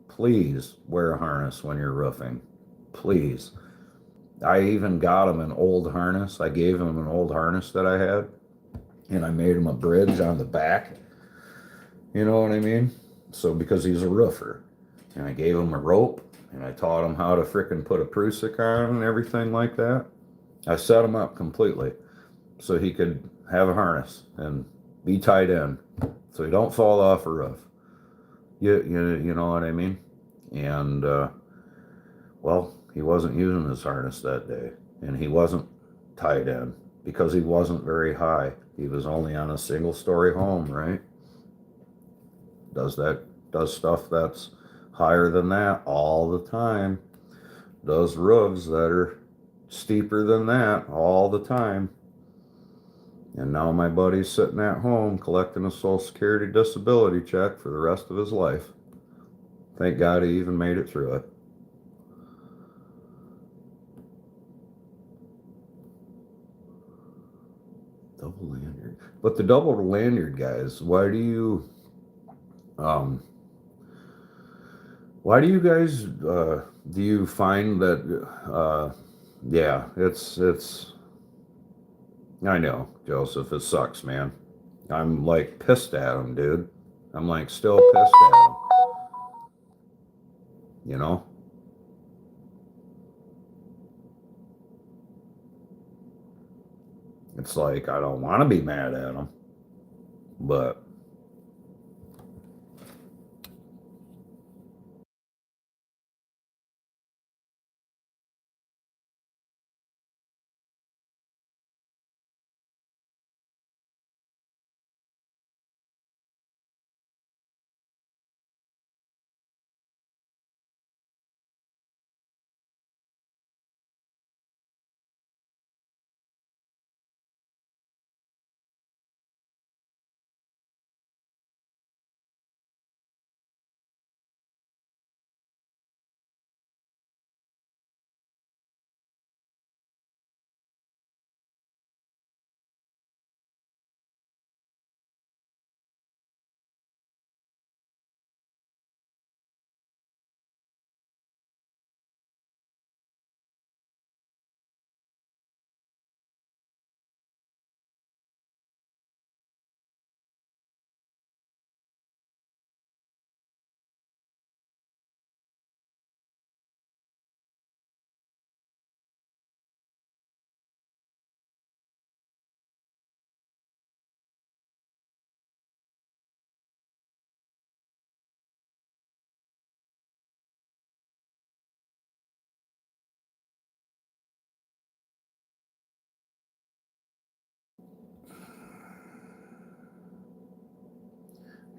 please wear a harness when you're roofing. Please. I even got him an old harness. I gave him an old harness that I had, and I made him a bridge on the back. You know what I mean? So, because he's a roofer. And I gave him a rope, and I taught him how to frickin' put a Prusik on and everything like that. I set him up completely so he could have a harness and be tied in so he don't fall off a roof. You know what I mean? And, well, he wasn't using his harness that day, and he wasn't tied in because he wasn't very high. He was only on a single story home, right? Does stuff that's higher than that all the time. Does roofs that are steeper than that all the time. And now my buddy's sitting at home collecting a Social Security disability check for the rest of his life. Thank God he even made it through it. Double lanyard. But the double lanyard guys, um why do you guys do you find that yeah, it's I know, Joseph, it sucks, man. I'm like pissed at him, dude. I'm like still pissed at him. You know? It's like I don't want to be mad at him, but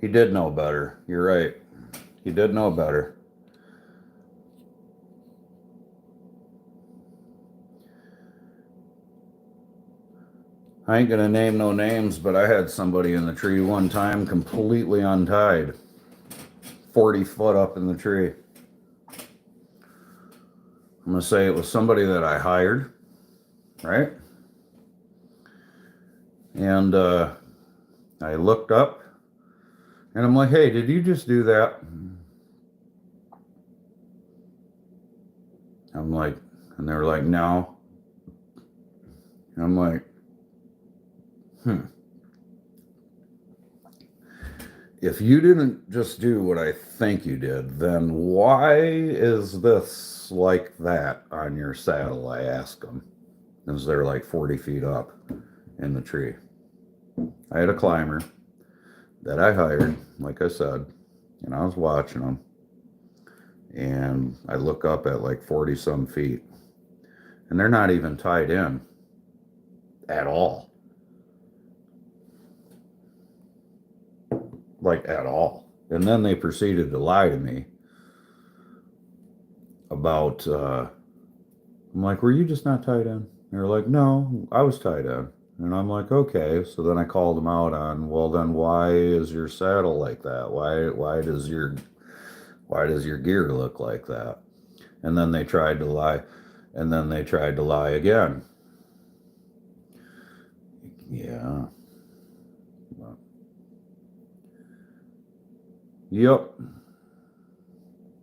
He did know better. You're right. He did know better. I ain't gonna name no names, but I had somebody in the tree one time completely untied. 40 foot up in the tree. I'm gonna say it was somebody that I hired, right? And I looked up and I'm like, hey, did you just do that? I'm like, and they were like, no. And I'm like, if you didn't just do what I think you did, then why is this like that on your saddle? I asked them. Because they're like 40 feet up in the tree. I had a climber that I hired, like I said, and I was watching them. And I look up at like 40 some feet, and they're not even tied in at all. Like at all. And then they proceeded to lie to me about, I'm like, were you just not tied in? They're like, no, I was tied in. And I'm like, okay. So then I called them out on, well, then why is your saddle like that? Why does your gear look like that? And then they tried to lie, and then they tried to lie again. Yeah. Yep.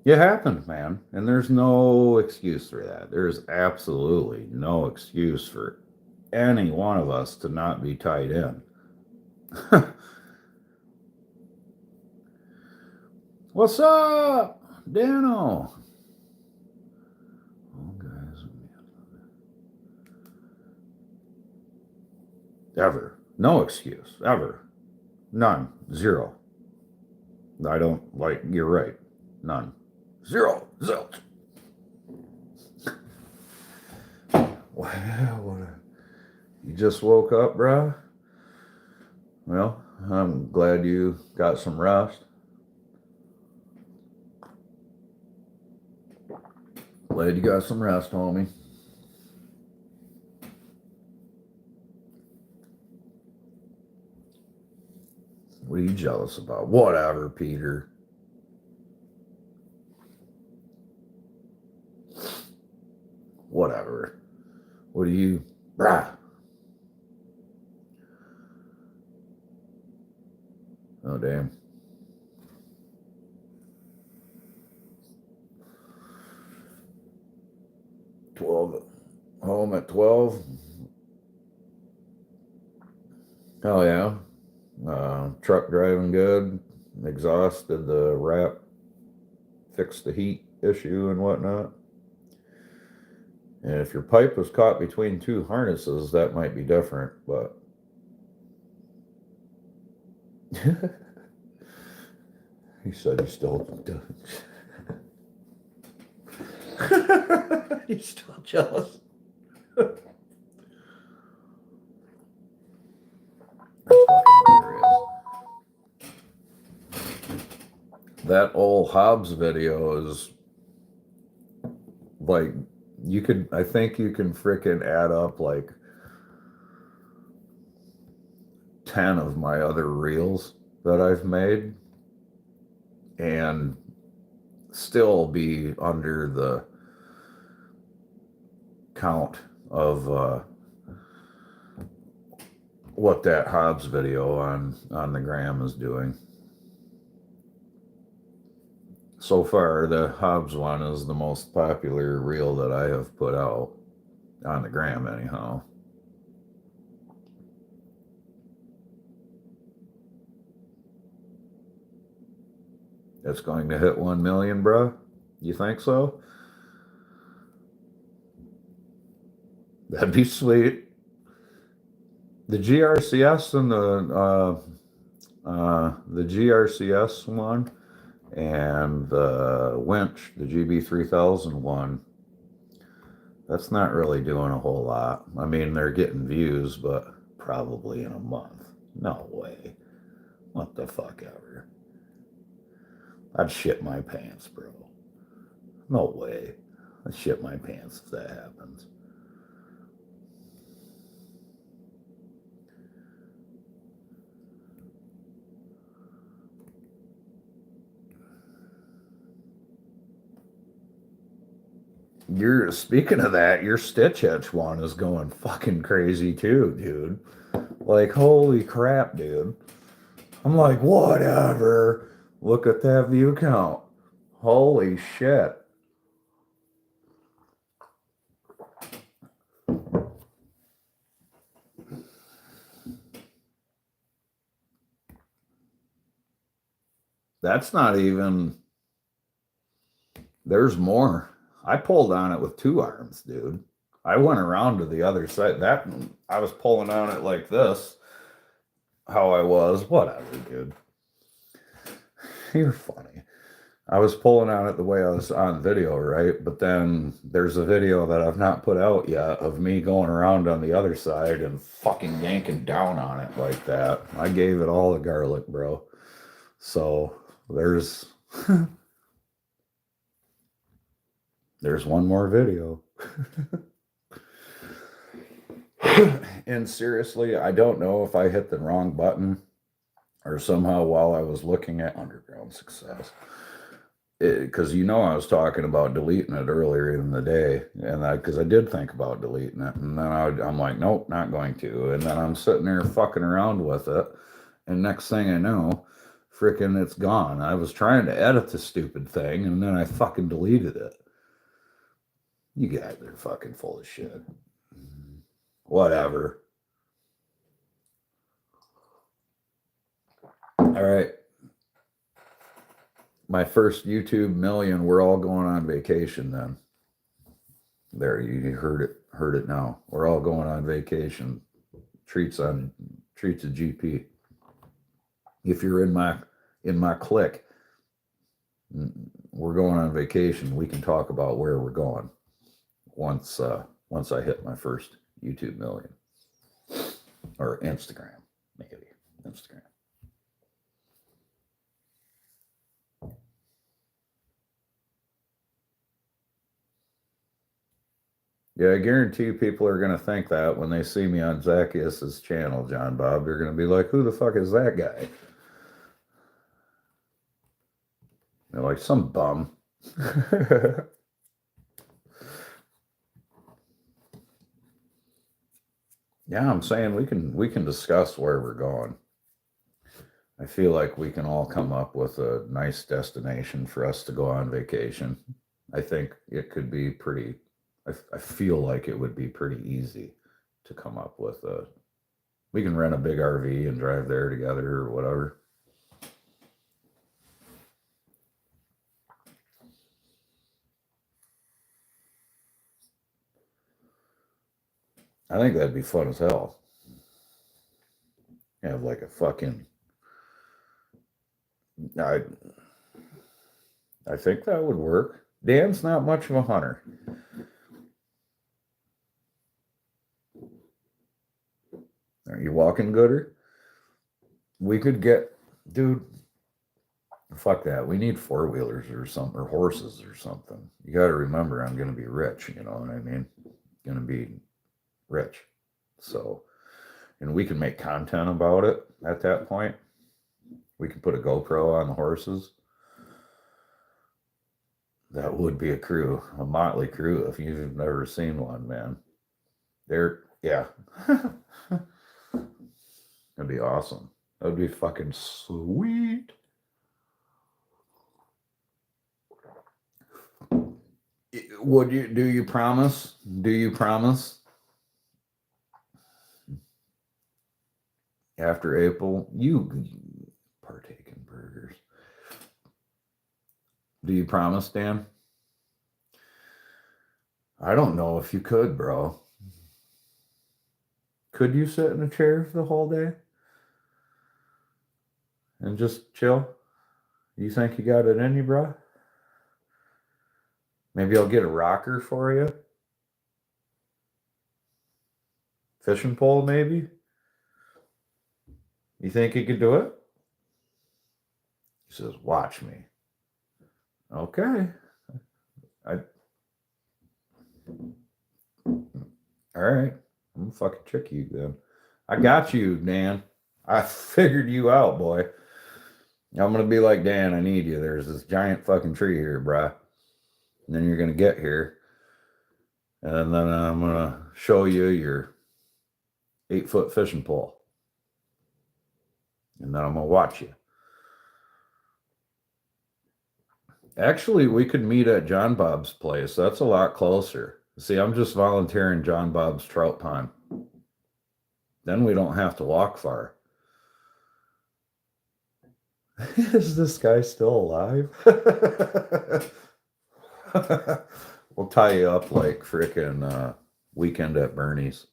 It happened, man. And there's no excuse for that. There's absolutely no excuse for any one of us to not be tied in. What's up, Dano? Oh, guys. Ever. No excuse. Ever. None. Zero. I don't like, you're right. None. Zero. Zilch. Wow. You just woke up, bruh? Well, I'm glad you got some rest. Glad you got some rest, homie. What are you jealous about? Whatever, Peter. Whatever. What are you... Brah. Oh, damn. Home at 12. Oh, yeah. Truck driving good. Exhaust did the wrap. Fixed the heat issue and whatnot. And if your pipe was caught between two harnesses, that might be different, but... He said he's still... He's still jealous. That's fucking hilarious. That old Hobbs video is like, I think you can frickin' add up like 10 of my other reels that I've made and still be under the count of what that Hobbs video on the gram is doing. So far, the Hobbs one is the most popular reel that I have put out on the gram anyhow. It's going to hit 1 million, bruh? You think so? That'd be sweet. The GRCS and the GRCS one and the winch, the GB3001, that's not really doing a whole lot. I mean, they're getting views, but probably in a month. No way. What the fuck ever. I'd shit my pants, bro. No way. I'd shit my pants if that happens. You're speaking of that, your Stitch Etch one is going fucking crazy too, dude. Like, holy crap, dude. I'm like, whatever. Look at that view count. Holy shit. That's not even. There's more. I pulled on it with 2 arms, dude. I went around to the other side. That I was pulling on it like this. How I was, whatever, dude. You're funny. I was pulling on it the way I was on video, right? But then there's a video that I've not put out yet of me going around on the other side and fucking yanking down on it like that. I gave it all the garlic, bro. So there's there's one more video. And seriously, I don't know if I hit the wrong button or somehow while I was looking at Underground Success. Because I was talking about deleting it earlier in the day, and because I did think about deleting it, and then I'm like, nope, not going to. And then I'm sitting there fucking around with it, and next thing I know, freaking it's gone. I was trying to edit the stupid thing, and then I fucking deleted it. You guys are fucking full of shit. Whatever. All right. My first YouTube million, we're all going on vacation then. There, you heard it now. We're all going on vacation. Treats of GP. If you're in my clique, we're going on vacation. We can talk about where we're going once I hit my first YouTube million. Or Instagram, maybe. Instagram. Yeah, I guarantee people are going to think that when they see me on Zacchaeus' channel, John Bob. They're going to be like, who the fuck is that guy? They're like, some bum. Yeah, I'm saying we can discuss where we're going. I feel like we can all come up with a nice destination for us to go on vacation. I think it could be pretty. I feel like it would be pretty easy to come up with a. We can rent a big RV and drive there together or whatever. I think that'd be fun as hell. Have like a fucking. I think that would work. Dan's not much of a hunter. Are you walking gooder? We could get, dude. Fuck that. We need 4-wheelers or something, or horses or something. You got to remember, I'm going to be rich. You know what I mean? Going to be rich. So, and we can make content about it at that point. We can put a GoPro on the horses. That would be a crew, a motley crew if you've never seen one, man. Yeah. That'd be awesome. That'd be fucking sweet. Do you promise? Do you promise? After April, you partake in burgers. Do you promise, Dan? I don't know if you could, bro. Could you sit in a chair for the whole day and just chill? You think you got it in you, bro? Maybe I'll get a rocker for you. Fishing pole, maybe? You think you could do it? says, watch me. Okay. All right. I'm gonna fucking trick you then. I got you, Dan. I figured you out, boy. I'm gonna be like, Dan, I need you. There's this giant fucking tree here, bruh. And then you're gonna get here. And then I'm gonna show you your 8-foot fishing pole. And then I'm gonna watch you. Actually, we could meet at John Bob's place. That's a lot closer. See, I'm just volunteering John Bob's trout pond. Then we don't have to walk far. Is this guy still alive? We'll tie you up like frickin' Weekend at Bernie's.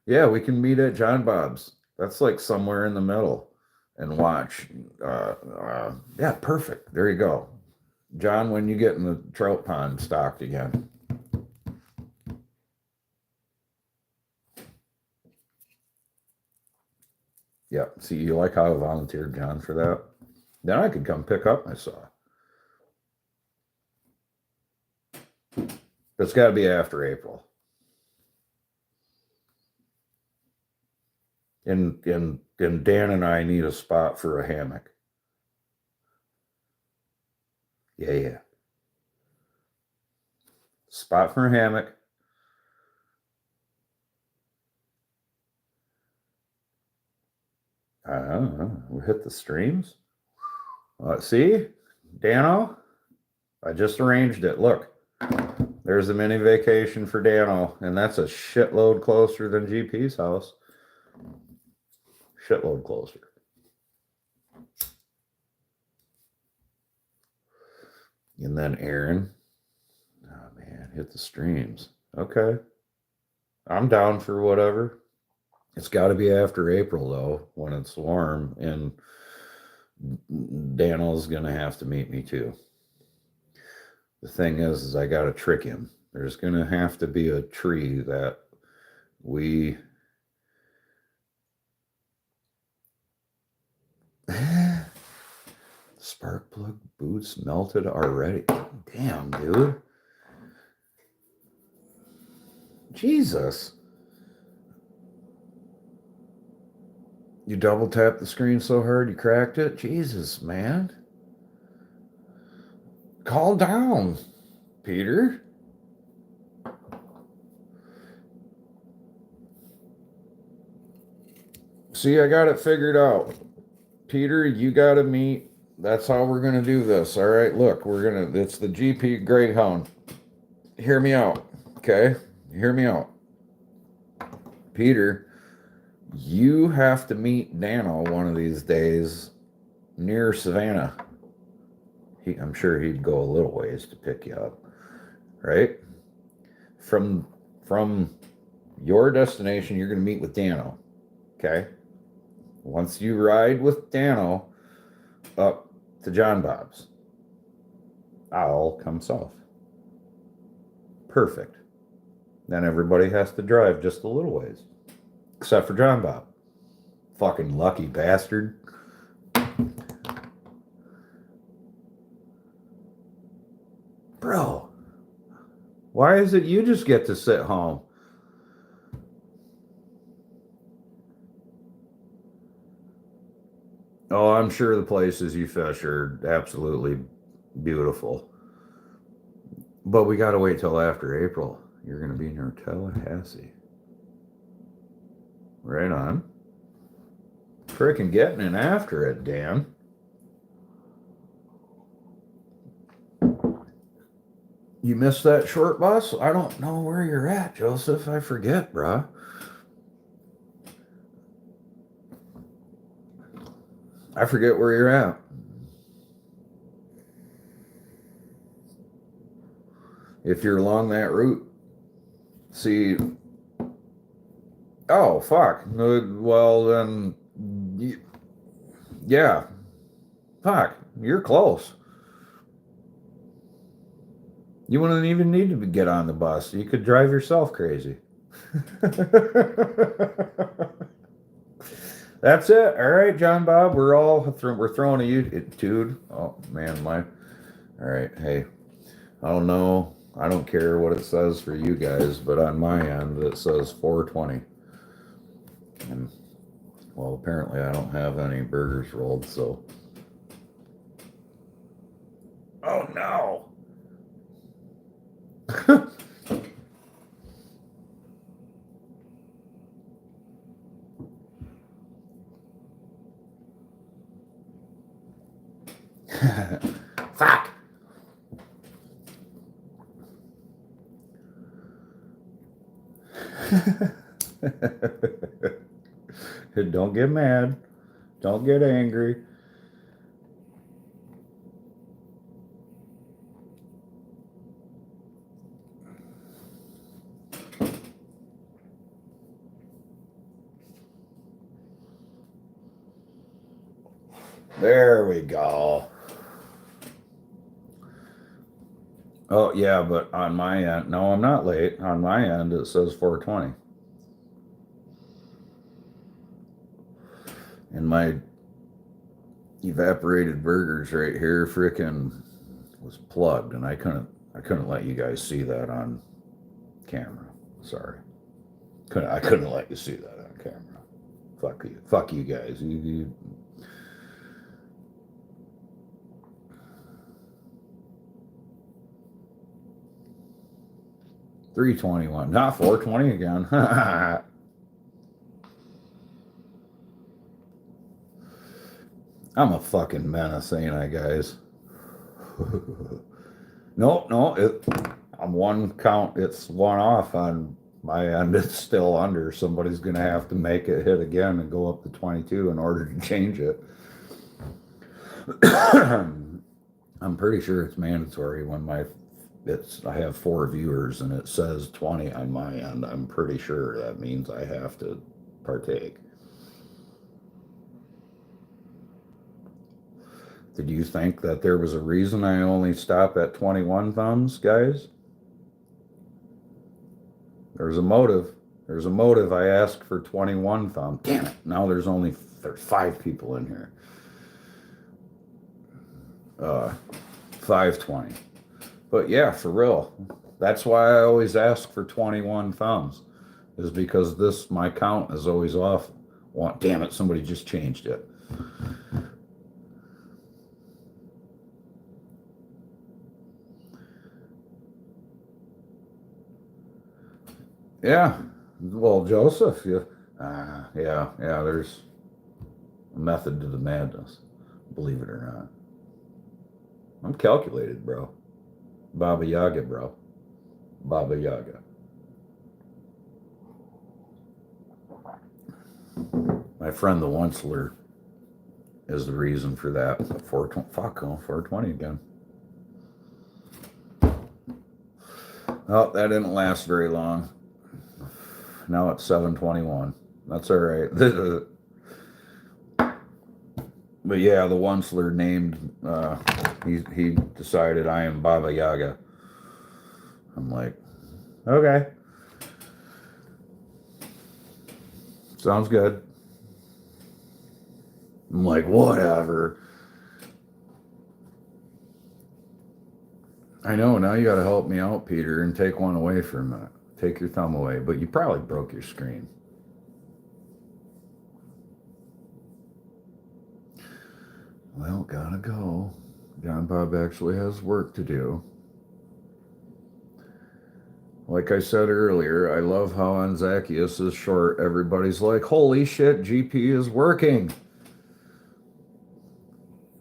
Yeah, we can meet at John Bob's. That's like somewhere in the middle and watch. Yeah, perfect. There you go. John, when you get in the trout pond stocked again. Yeah, see, you like how I volunteered John for that? Then I could come pick up my saw. It's got to be after April. And Dan and I need a spot for a hammock. Yeah. Spot for a hammock. I don't know. We hit the streams. See, Dano, I just arranged it. Look, there's a mini vacation for Dano, and that's a shitload closer than GP's house. Shitload closer. And then Aaron. Oh man, hit the streams. Okay. I'm down for whatever. It's got to be after April though, when it's warm, and Daniel's gonna have to meet me too. The thing is I gotta trick him. There's gonna have to be a tree that we spark plug boots melted already. Damn, dude. Jesus. You double tapped the screen so hard you cracked it? Jesus, man. Calm down, Peter. See, I got it figured out. Peter, you got to meet. That's how we're going to do this. All right, look, it's the GP Greyhound. Hear me out, okay? Hear me out. Peter, you have to meet Dano one of these days near Savannah. I'm sure he'd go a little ways to pick you up, right? From your destination, you're going to meet with Dano, okay? Once you ride with Dano up to John Bob's, I'll come south. Perfect. Then everybody has to drive just a little ways. Except for John Bob. Fucking lucky bastard. Bro, why is it you just get to sit home? Oh, I'm sure the places you fish are absolutely beautiful. But we got to wait till after April. You're going to be near Tallahassee. Right on. Frickin' getting in after it, Dan. You missed that short bus? I don't know where you're at, Joseph. I forget, bruh. I forget where you're at. If you're along that route, see. Oh, fuck. Well, then, yeah. Fuck, you're close. You wouldn't even need to get on the bus. You could drive yourself crazy. That's it. All right, John Bob. We're throwing a dude. Oh man, all right. Hey, I don't know. I don't care what it says for you guys, but on my end it says 420. And well, apparently I don't have any burgers rolled, so. Oh no. Fuck. Don't get mad. Don't get angry. There we go. Oh, yeah, but on my end, no, I'm not late. On my end, it says 420. And my evaporated burgers right here frickin' was plugged, and I couldn't let you guys see that on camera. Sorry. I couldn't let you see that on camera. Fuck you. Fuck you guys. You 321, not 420 again. I'm a fucking menace, ain't I, guys? No, I'm one count. It's one off on my end. It's still under. Somebody's gonna have to make it hit again and go up to 22 in order to change it. I'm pretty sure it's mandatory when I have 4 viewers and it says 20 on my end. I'm pretty sure that means I have to partake. Did you think that there was a reason I only stop at 21 thumbs, guys? There's a motive. There's a motive. I asked for 21 thumbs. Damn it. Now there's 5 people in here. 520. But yeah, for real. That's why I always ask for 21 thumbs. Is because my count is always off. Damn it, somebody just changed it. Yeah. Well, Joseph, yeah, there's a method to the madness, believe it or not. I'm calculated, bro. Baba Yaga, bro. Baba Yaga. My friend the Onceler is the reason for that. 420 again. Oh, that didn't last very long. Now it's 7:21. That's all right. But yeah, the Onceler named, he decided I am Baba Yaga. I'm like, okay. Sounds good. I'm like, whatever. I know, now you gotta help me out, Peter, and take one away from it. Take your thumb away, but you probably broke your screen. Well, gotta go. John Bob actually has work to do. Like I said earlier, I love how on Zacchaeus is short, everybody's like, holy shit, GP is working.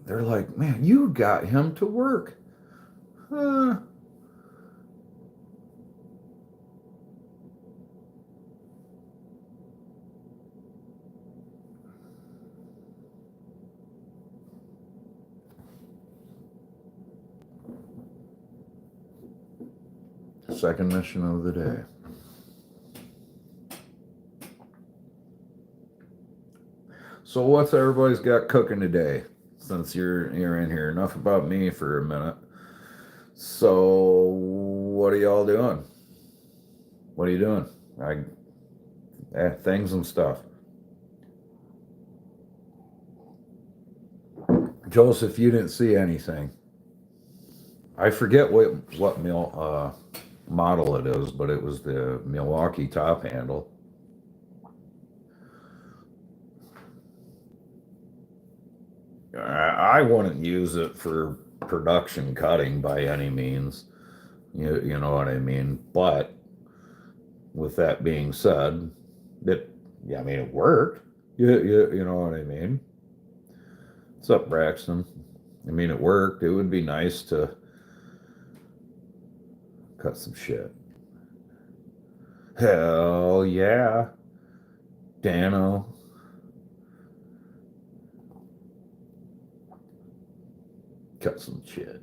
They're like, man, you got him to work. Huh. Second mission of the day. So what's everybody's got cooking today? Since you're in here, enough about me for a minute. So what are y'all doing? What are you doing? Things and stuff. Joseph, you didn't see anything. I forget what model it is, but it was the Milwaukee top handle. I wouldn't use it for production cutting by any means. You know what I mean? But with that being said, yeah, I mean, it worked. You know what I mean? What's up, Braxton? I mean, it worked. It would be nice to cut some shit. Hell yeah. Dano. Cut some shit.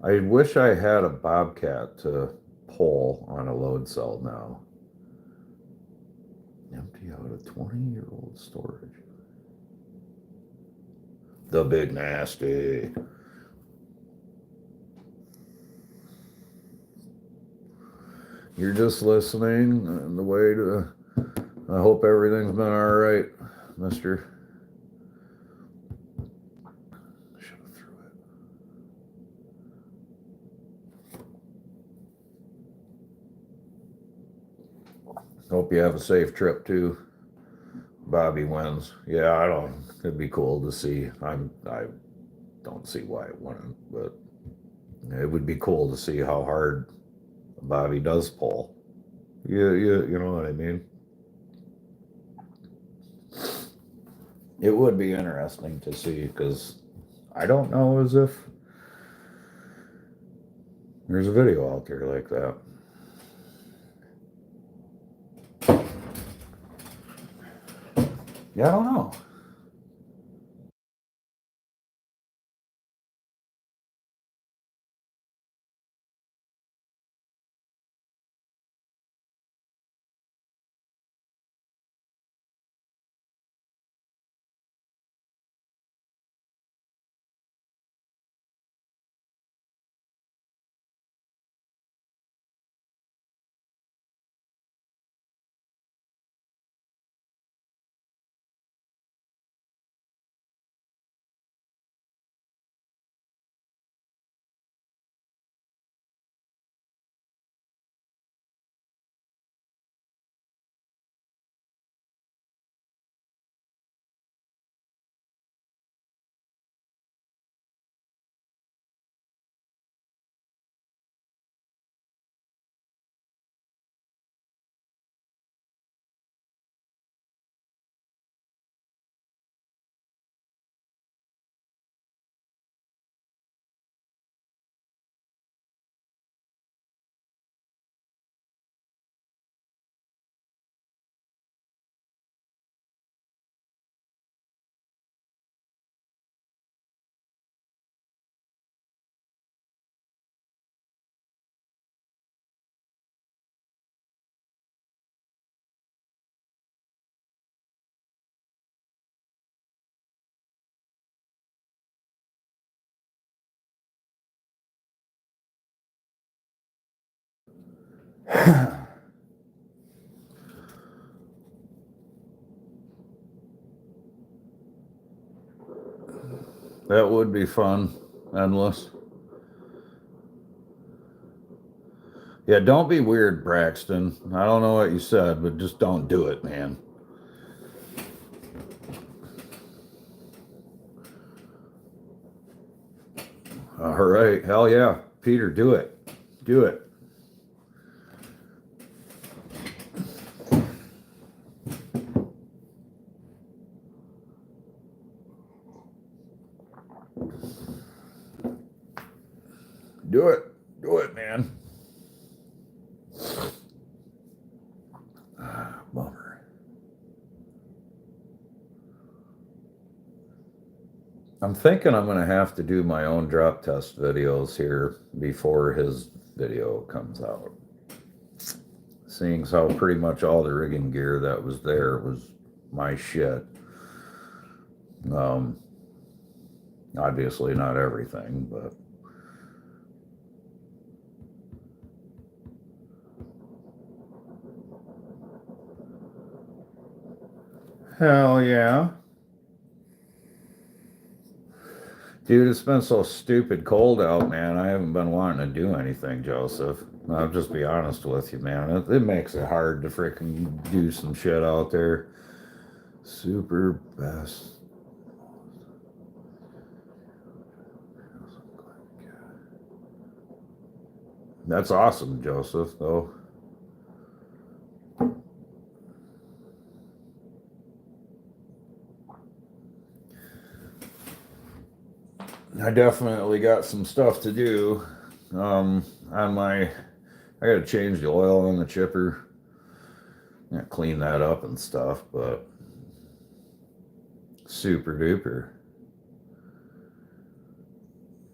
I wish I had a Bobcat to pull on a load cell now. Empty out a 20-year-old storage. The big nasty. You're just listening and the way to. I hope everything's been all right, mister. Should have threw it. Hope you have a safe trip too. Bobby wins. Yeah, I don't. It'd be cool to see. I don't see why it wouldn't, but it would be cool to see how hard Bobby does pull. You know what I mean? It would be interesting to see because I don't know as if there's a video out there like that. Yeah, I don't know. That would be fun. Endless. Yeah, don't be weird, Braxton. I don't know what you said, but just don't do it, man. All right. Hell yeah. Peter, do it. Do it. Do it. Do it, man. Bummer. I'm thinking I'm going to have to do my own drop test videos here before his video comes out. Seeing as how pretty much all the rigging gear that was there was my shit. Obviously not everything, but Hell yeah. Dude, it's been so stupid cold out, man. I haven't been wanting to do anything, Joseph. I'll just be honest with you, man. It makes it hard to freaking do some shit out there. Super best. That's awesome, Joseph, though. I definitely got some stuff to do. On my, I gotta change the oil on the chipper. Yeah, clean that up and stuff, but super duper.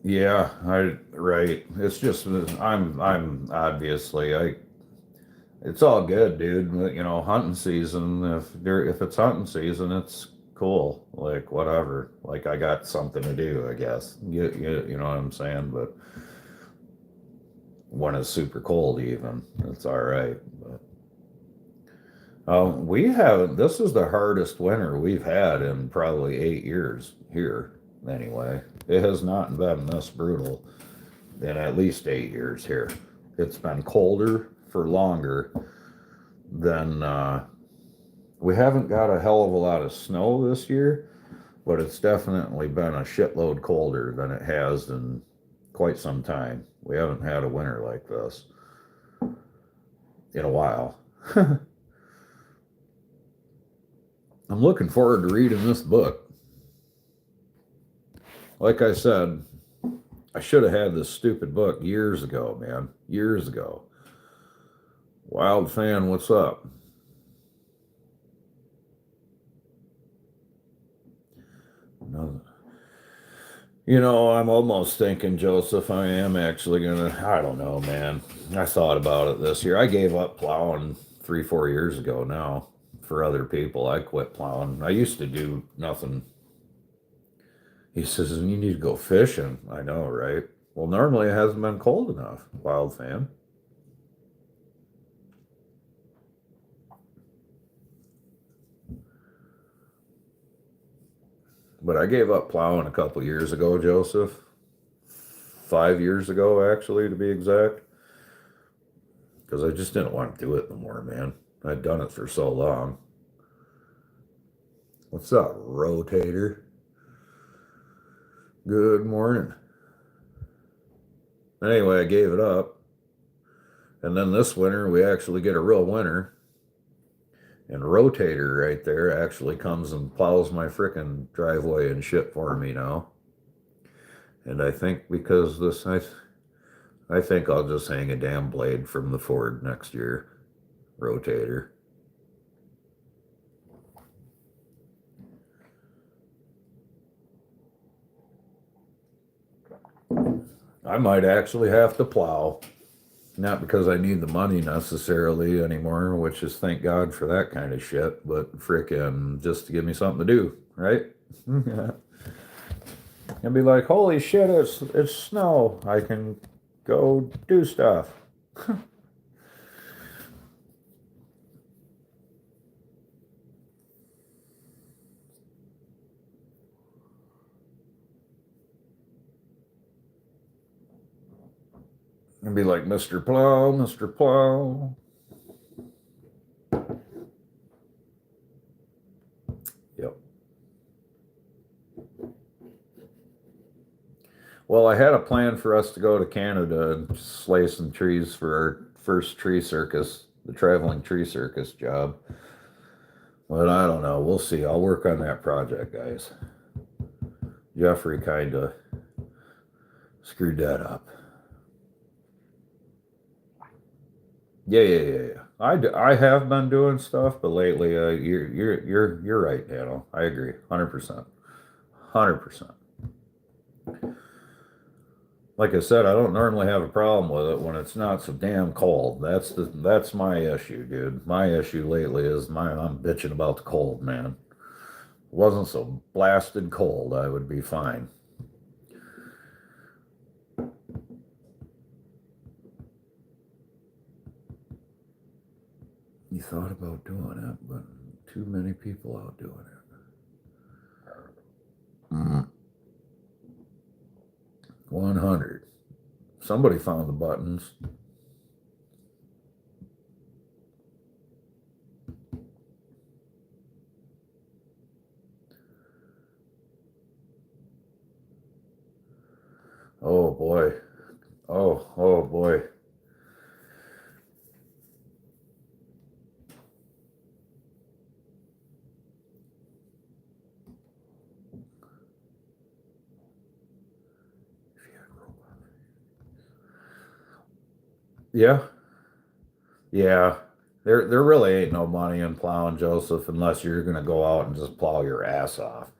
Yeah, right. It's just I'm obviously I it's all good, dude. You know, hunting season. If it's hunting season, it's cool. Like whatever. Like I got something to do, I guess. You know what I'm saying? But when it's super cold, even it's all right. But we haven't. This is the hardest winter we've had in probably 8 years here. Anyway, it has not been this brutal in at least 8 years here. It's been colder for longer than we haven't got a hell of a lot of snow this year, but it's definitely been a shitload colder than it has in quite some time. We haven't had a winter like this in a while. I'm looking forward to reading this book. Like I said, I should have had this stupid book years ago, man. Years ago. Wild fan, what's up? No. You know, I'm almost thinking, Joseph, I am actually gonna, I don't know, man. I thought about it this year. I gave up plowing 3, 4 years ago now for other people. I quit plowing. I used to do nothing. He says, you need to go fishing. I know, right? Well, normally it hasn't been cold enough, wild fan. But I gave up plowing a couple years ago, Joseph. 5 years ago, actually, to be exact. Because I just didn't want to do it no more, man. I'd done it for so long. What's up, rotator? Good morning. Anyway, I gave it up. And then this winter, we actually get a real winter. And rotator right there actually comes and plows my frickin' driveway and shit for me now. And I think because this, I think I'll just hang a damn blade from the Ford next year. Rotator. I might actually have to plow. Not because I need the money necessarily anymore, which is thank God for that kind of shit, but frickin' just to give me something to do, right? And be like, holy shit, it's snow. I can go do stuff. And be like, Mr. Plow, Mr. Plow. Yep. Well, I had a plan for us to go to Canada and slay some trees for our first tree circus, the traveling tree circus job. But I don't know. We'll see. I'll work on that project, guys. Jeffrey kind of screwed that up. Yeah. I have been doing stuff, but lately, you're right, Daniel. I agree, 100%, 100%. Like I said, I don't normally have a problem with it when it's not so damn cold. That's my issue, dude. My issue lately is I'm bitching about the cold, man. If it wasn't so blasted cold, I would be fine. You thought about doing it, but too many people out doing it. Mm. 100. Somebody found the buttons. Oh boy. Oh boy. Yeah. Yeah. There really ain't no money in plowing, Joseph, unless you're gonna go out and just plow your ass off.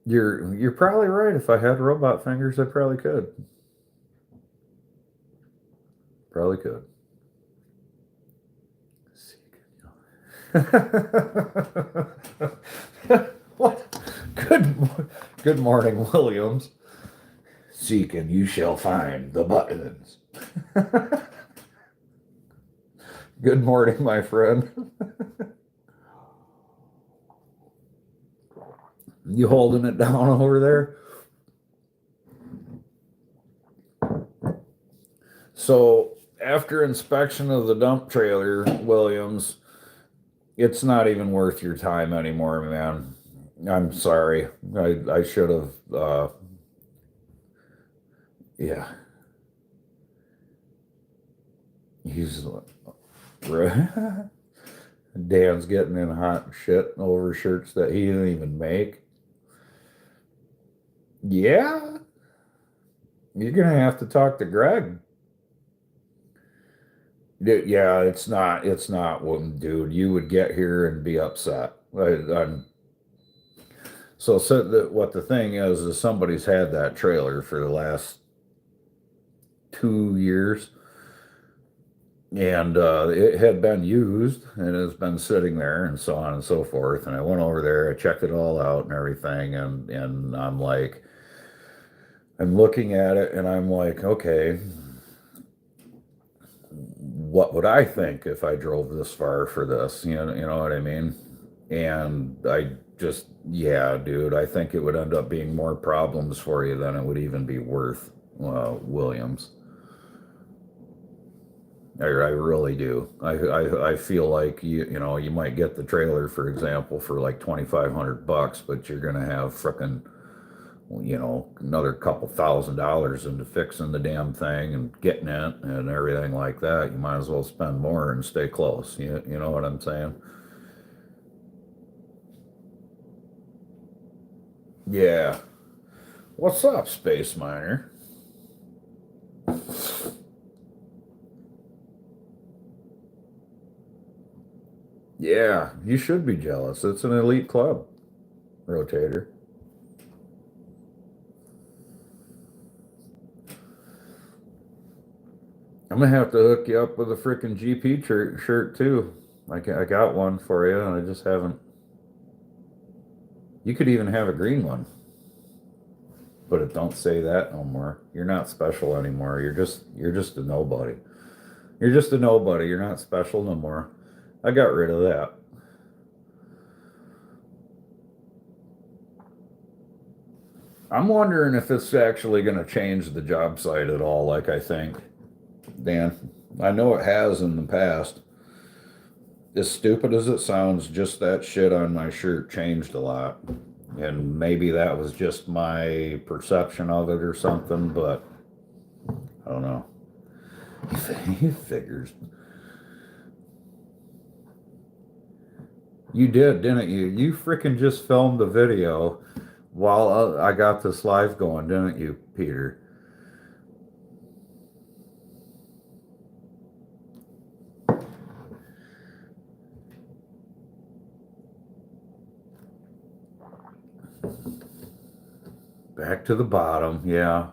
You're probably right. If I had robot fingers, I probably could. Probably could. What? Good morning, Williams. Seek and you shall find the buttons. Good morning, my friend. You holding it down over there? So after inspection of the dump trailer, Williams, it's not even worth your time anymore, man. I'm sorry. I should have yeah. He's Dan's getting in hot shit over shirts that he didn't even make. Yeah, you're gonna have to talk to Greg. Yeah, it's not, well, dude. You would get here and be upset. What the thing is somebody's had that trailer for the last 2 years, and it had been used and it's been sitting there and so on and so forth. And I went over there, I checked it all out and everything, and I'm like, I'm looking at it and I'm like, okay, what would I think if I drove this far for this? You know what I mean? And I just, yeah, dude, I think it would end up being more problems for you than it would even be worth, Williams. I really do. I feel like you might get the trailer, for example, for like $2,500, but you're gonna have frickin' another couple $1,000s into fixing the damn thing and getting it and everything like that. You might as well spend more and stay close. You know what I'm saying? Yeah. What's up, Space Miner? Yeah, you should be jealous. It's an elite club, Rotator. I'm gonna have to hook you up with a freaking GP shirt too. I got one for you, and I just haven't. You could even have a green one, but it don't say that no more. You're not special anymore. You're just a nobody. You're just a nobody. You're not special no more. I got rid of that. I'm wondering if it's actually going to change the job site at all, like I think, Dan. I know it has in the past. As stupid as it sounds, just that shit on my shirt changed a lot. And maybe that was just my perception of it or something, but I don't know. He figures. You did, didn't you? You freaking just filmed the video while I got this live going, didn't you, Peter? Back to the bottom, yeah.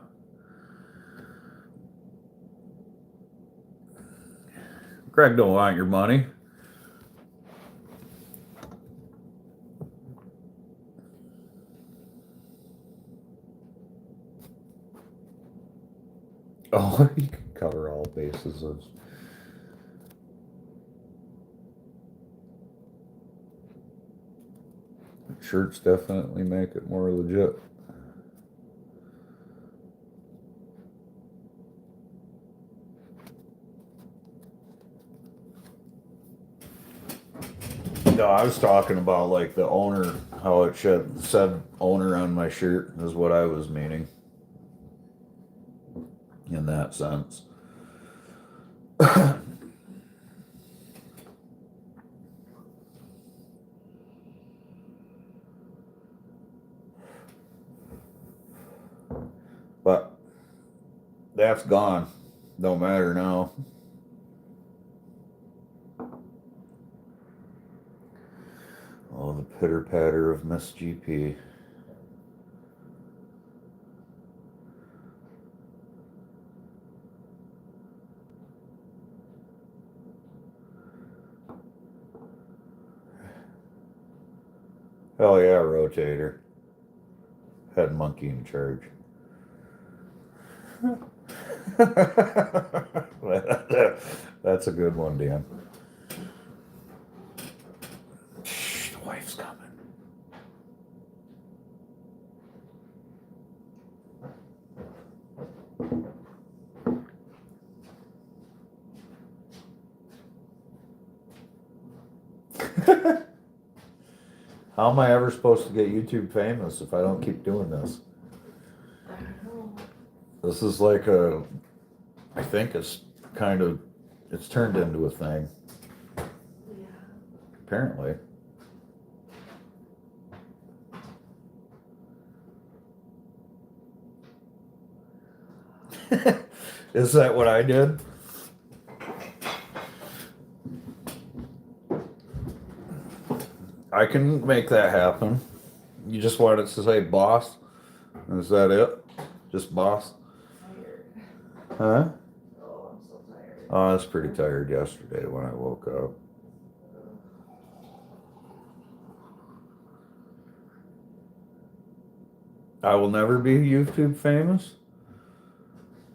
Greg don't want your money. Oh, you can cover all basis of. Shirts definitely make it more legit. No, I was talking about like the owner, how it said owner on my shirt is what I was meaning. In that sense. But that's gone. Don't matter now. Oh, the pitter patter of Miss GP. Hell yeah, rotator. Head monkey in charge. That's a good one, Dan. Shh, the wife's coming. How am I ever supposed to get YouTube famous if I don't keep doing this? I don't know. This is like I think it's it's turned into a thing, Yeah. apparently. Is that what I did? I can make that happen. You just want it to say boss? Is that it? Just boss? Tired. Huh? Oh, I'm so tired. Oh, I was pretty tired yesterday when I woke up. I will never be YouTube famous?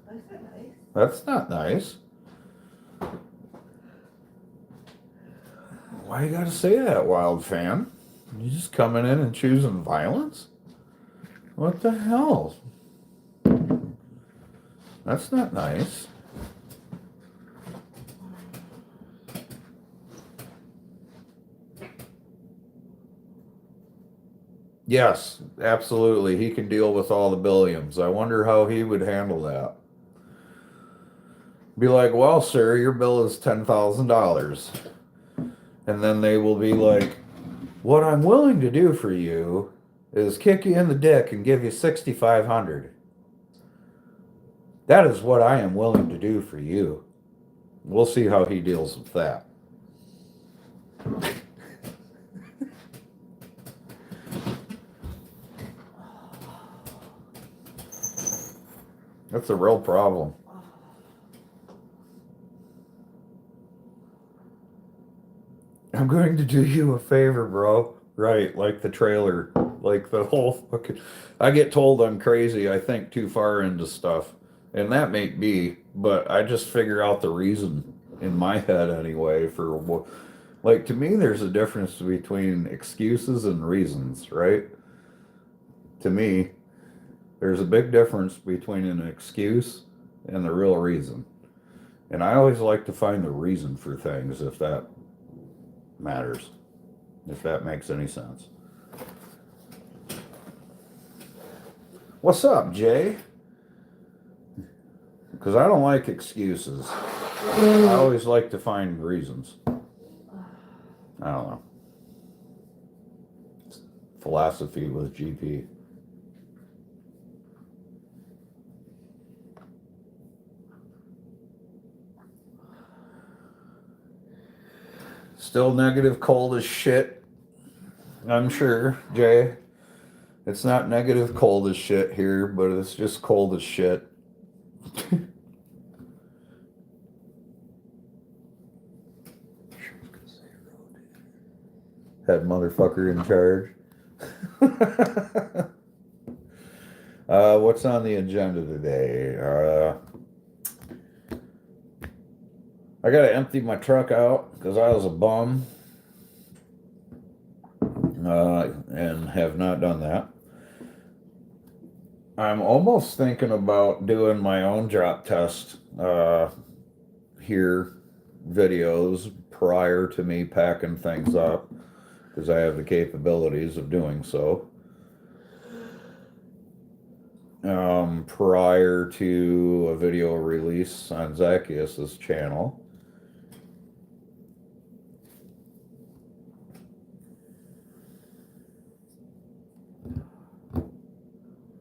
Isn't that nice? That's not nice. Why you gotta say that, wild fan? You just coming in and choosing violence? What the hell? That's not nice. Yes, absolutely. He can deal with all the billions. I wonder how he would handle that. Be like, well, sir, your bill is $10,000. And then they will be like, what I'm willing to do for you is kick you in the dick and give you $6,500. That is what I am willing to do for you. We'll see how he deals with that. That's a real problem. I'm going to do you a favor, bro. Right, like the trailer, like the whole fucking. I get told I'm crazy. I think too far into stuff, and that may be, but I just figure out the reason in my head anyway for what. Like to me, there's a difference between excuses and reasons, right? To me, there's a big difference between an excuse and the real reason, and I always like to find the reason for things if that matters, if that makes any sense. What's up, Jay? Because I don't like excuses. I always like to find reasons. I don't know. It's philosophy with GP. Still negative cold as shit. I'm sure, Jay. It's not negative cold as shit here, but it's just cold as shit. That motherfucker in charge. What's on the agenda today? I gotta empty my truck out because I was a bum, and have not done that. I'm almost thinking about doing my own drop test here videos prior to me packing things up because I have the capabilities of doing so. Prior to a video release on Zacchaeus's channel.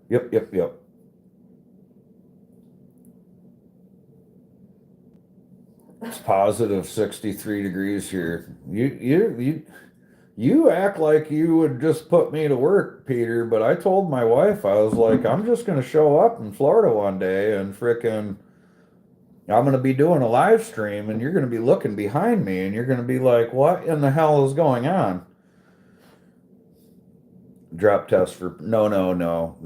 Yep. It's positive 63 degrees here. You act like you would just put me to work, Peter, but I told my wife, I was like, I'm just gonna show up in Florida one day and frickin' I'm gonna be doing a live stream and you're gonna be looking behind me and you're gonna be like, what in the hell is going on? Drop test for no.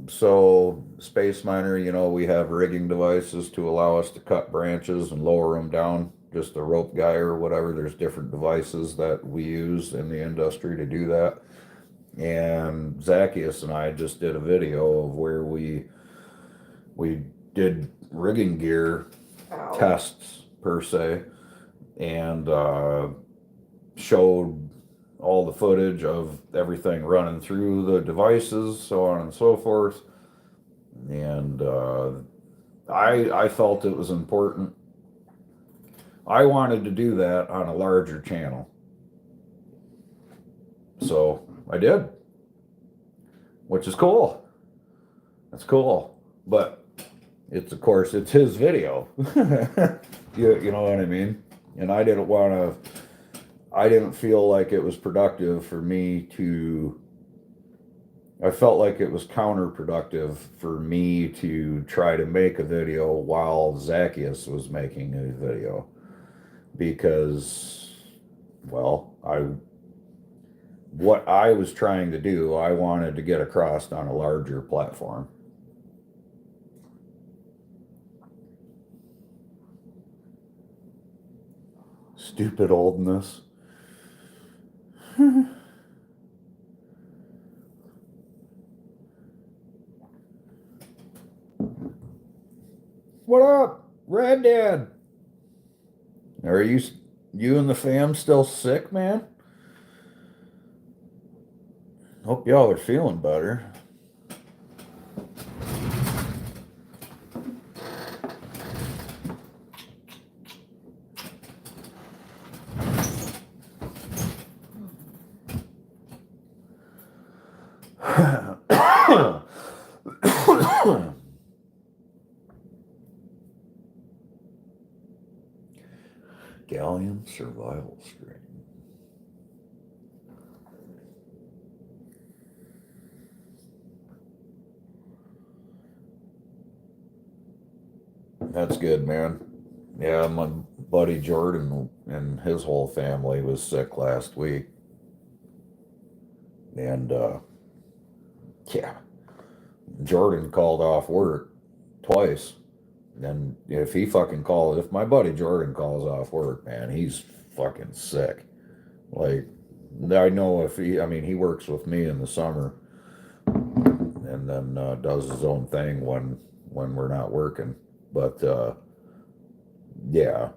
So Space Miner, we have rigging devices to allow us to cut branches and lower them down, just a rope guy or whatever. There's different devices that we use in the industry to do that. And Zacchaeus and I just did a video of where we did rigging gear Ow. tests per se, and showed all the footage of everything running through the devices, so on and so forth. And I felt it was important. I wanted to do that on a larger channel. So I did. Which is cool. That's cool. But it's, of course, it's his video. You know what I mean? And I didn't feel like it was productive for me I felt like it was counterproductive for me to try to make a video while Zacchaeus was making a video. Because, well, what I was trying to do, I wanted to get across on a larger platform. Stupid oldness. What up, Red Dad? Are you and the fam still sick, man? Hope y'all are feeling better. Galleon survival strain. That's good, man. Yeah, my buddy Jordan and his whole family was sick last week. And yeah, Jordan called off work twice. And if my buddy Jordan calls off work, man, he's fucking sick. Like, I know he works with me in the summer and then does his own thing when we're not working. But yeah,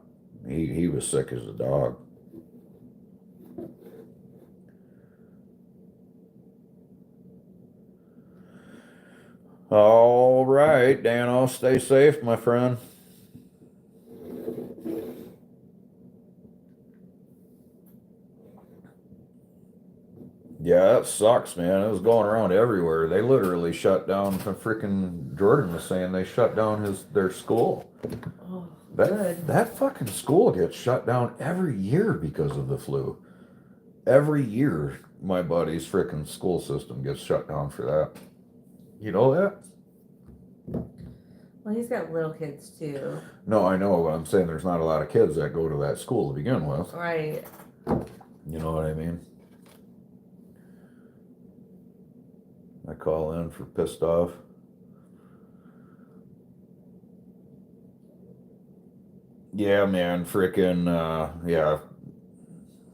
he was sick as a dog. All right, Dano, stay safe, my friend. Yeah, that sucks, man. It was going around everywhere. They literally shut down. Freaking Jordan was saying they shut down their school. Oh, good. That fucking school gets shut down every year because of the flu. Every year, my buddy's freaking school system gets shut down for that. You know that? Well, he's got little kids too. No, I know. But I'm saying there's not a lot of kids that go to that school to begin with. Right. You know what I mean? I call in for pissed off. Yeah, man, freaking, yeah.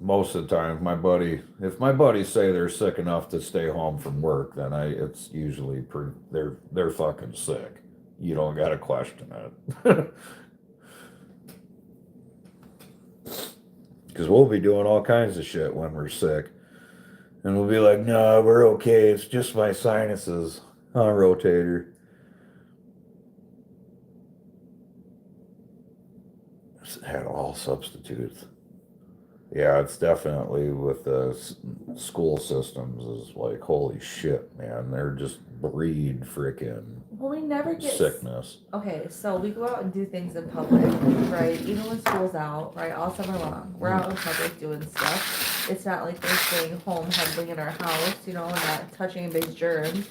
Most of the time, if my buddies say they're sick enough to stay home from work, then it's usually they're fucking sick. You don't gotta question it. Because we'll be doing all kinds of shit when we're sick. And we'll be like, no, we're okay. It's just my sinuses on a rotator. Had all substitutes. Yeah, it's definitely with the school systems is like, holy shit, man. They're just breed freaking Well, we never get sickness. Okay, so we go out and do things in public, right? Even when school's out, right? All summer long, we're out in public doing stuff. It's not like we're staying home, huddling in our house, and not touching big germs.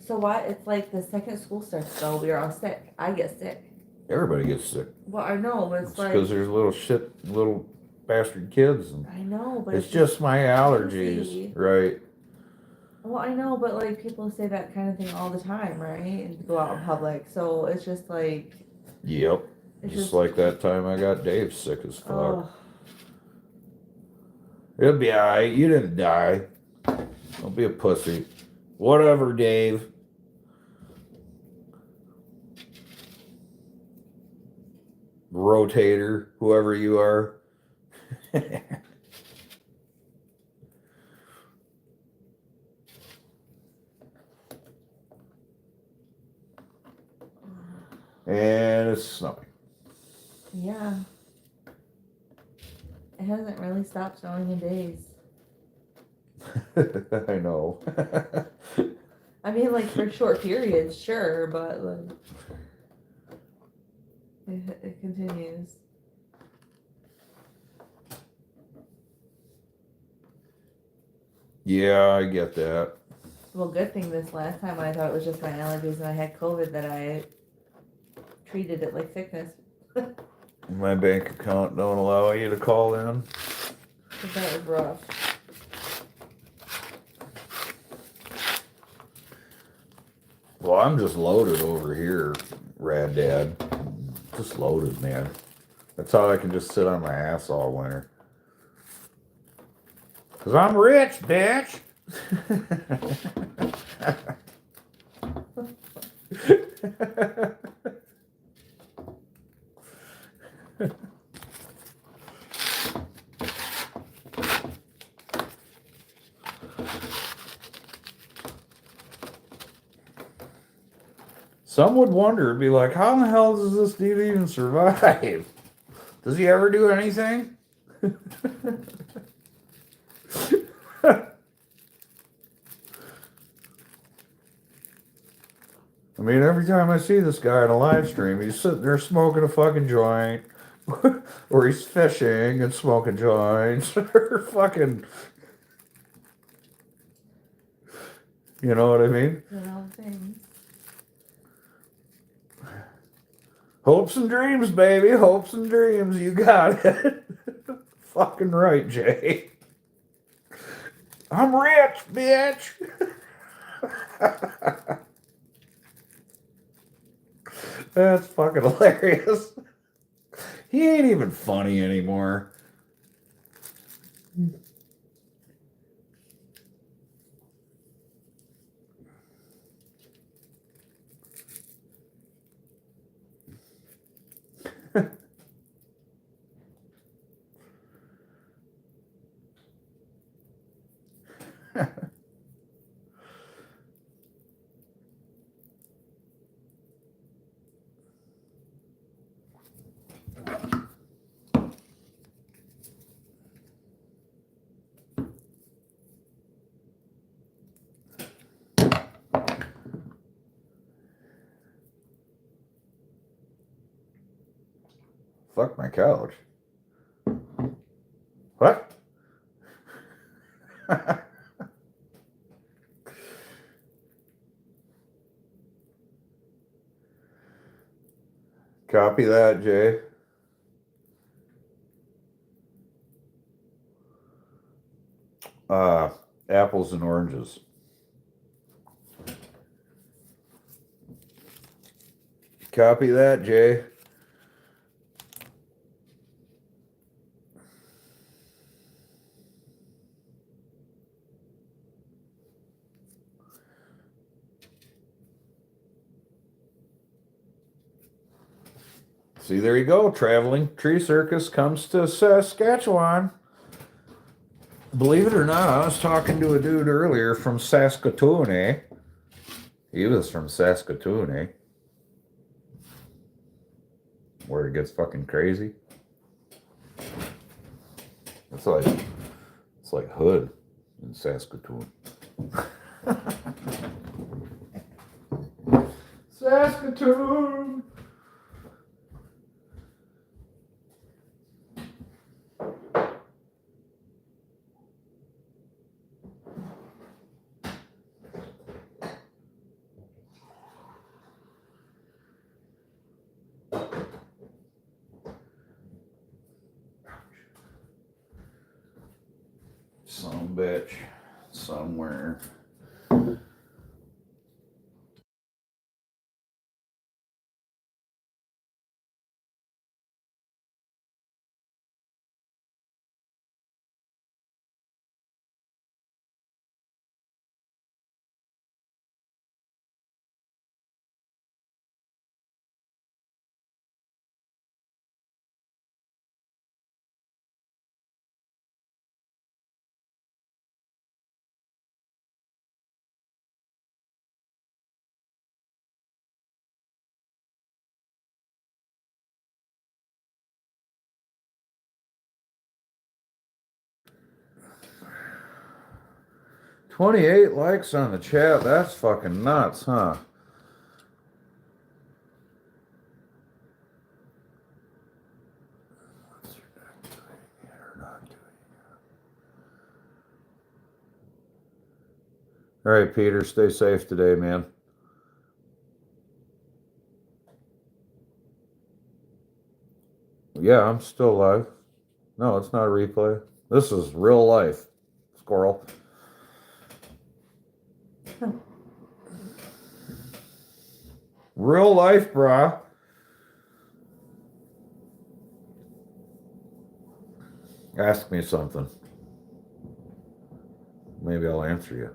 So what? It's like the second school starts, though, we are all sick. I get sick. Everybody gets sick. Well, I know, but it's like because there's little bastard kids. And I know, but it's just my allergies, crazy. right? Well, I know, but like people say that kind of thing all the time, right? And go out in public, so it's just like Yep. it's Just like that time I got Dave sick as fuck. oh, It'll be alright. You didn't die. Don't be a pussy. Whatever, Dave. Rotator, whoever you are. And it's snowing. yeah. It hasn't really stopped snowing in days. I know. I mean, like for short periods, sure, but like it continues. Yeah, I get that. Well, good thing this last time I thought it was just my allergies and I had COVID that I treated it like sickness. My bank account don't allow you to call in. 'Cause that was rough. Well, I'm just loaded over here, Rad Dad. Just loaded, man. That's how I can just sit on my ass all winter. Cause I'm rich, bitch. Some would wonder, be like, how in the hell does this dude even survive? Does he ever do anything? I mean, every time I see this guy on a live stream, he's sitting there smoking a fucking joint, or he's fishing and smoking joints, or fucking, you know what I mean? All things. Hopes and dreams, baby, hopes and dreams, you got it. Fucking right, Jay. I'm rich, bitch. That's fucking hilarious. He ain't even funny anymore. Fuck my couch. What? Copy that, Jay. Apples and oranges. Copy that, Jay. See, there you go. Traveling tree circus comes to Saskatchewan. Believe it or not, I was talking to a dude earlier from Saskatoon, eh? He was from Saskatoon, eh? Where it gets fucking crazy. It's like Hood in Saskatoon. Saskatoon. Some bitch somewhere. $28 likes on the chat. That's fucking nuts, huh? All right, Peter, stay safe today, man. Yeah, I'm still live. No, it's not a replay. This is real life, squirrel. Real life, brah. Ask me something. Maybe I'll answer you.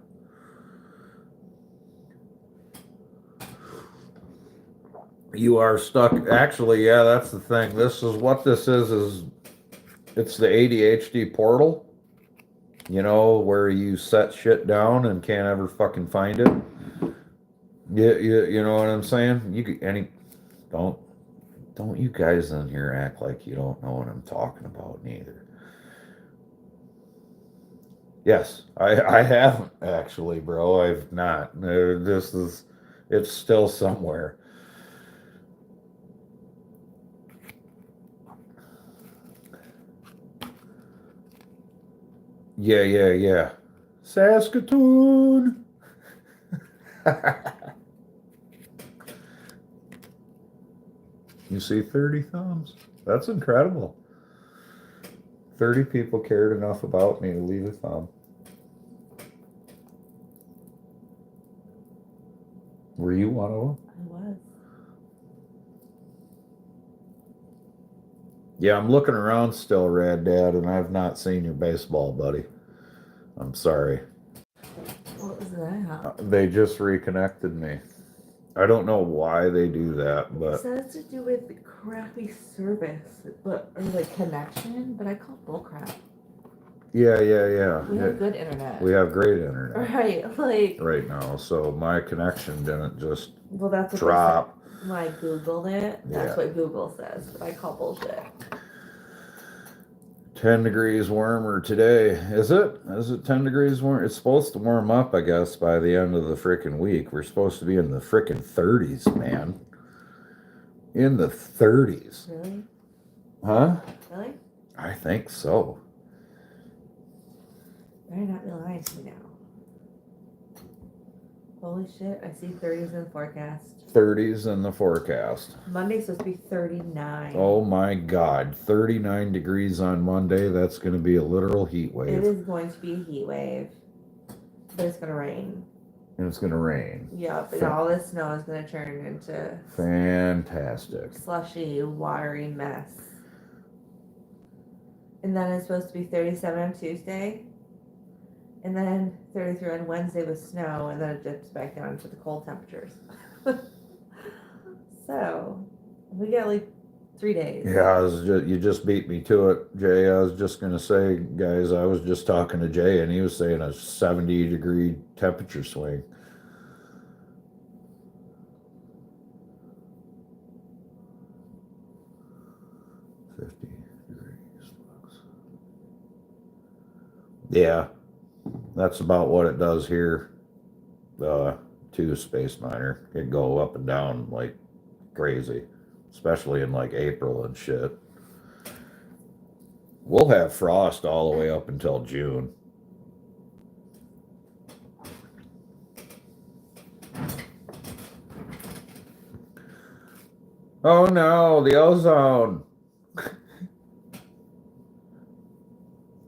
You are stuck. Actually, yeah, that's the thing. This is what this is it's the ADHD portal. You know, where you set shit down and can't ever fucking find it. You know what I'm saying? Don't you guys in here act like you don't know what I'm talking about neither. Yes, I haven't actually, bro. I've not. It's still somewhere. Yeah. Saskatoon. You see 30 thumbs? That's incredible. 30 people cared enough about me to leave a thumb. Were you one of them? I was. Yeah, I'm looking around still, Rad Dad, and I've not seen your baseball buddy. I'm sorry. What was that? They just reconnected me. I don't know why they do that, but So that's to do with the crappy service, or like connection, but I call bullcrap. yeah. We have good internet. We have great internet Right, like. right now, so my connection didn't just Well, that's what drop. they said. When I Googled it, that's Yeah. what Google says, but I call bullshit. 10 degrees warmer today. Is it? Is it 10 degrees warm? It's supposed to warm up, I guess, by the end of the frickin' week. We're supposed to be in the frickin' 30s, man. In the 30s. Really? Huh? Really? I think so. Better not be lying to me now. Holy shit, I see 30s in the forecast. 30s in the forecast. Monday's supposed to be 39. Oh my God. 39 degrees on Monday. That's going to be a literal heat wave. It is going to be a heat wave, but it's going to rain. And it's going to rain. Yep, and all this snow is going to turn into Fantastic. slushy, watery mess. And then it's supposed to be 37 on Tuesday. And then 33 on Wednesday with snow, and then it dips back down to the cold temperatures. So, we get like 3 days. Yeah, you just beat me to it, Jay. I was just gonna say, guys, I was just talking to Jay, and he was saying a 70-degree temperature swing. Yeah, that's about what it does here. To Space Miner, it go up and down like crazy, especially in like April and shit. We'll have frost all the way up until June. Oh no, the ozone.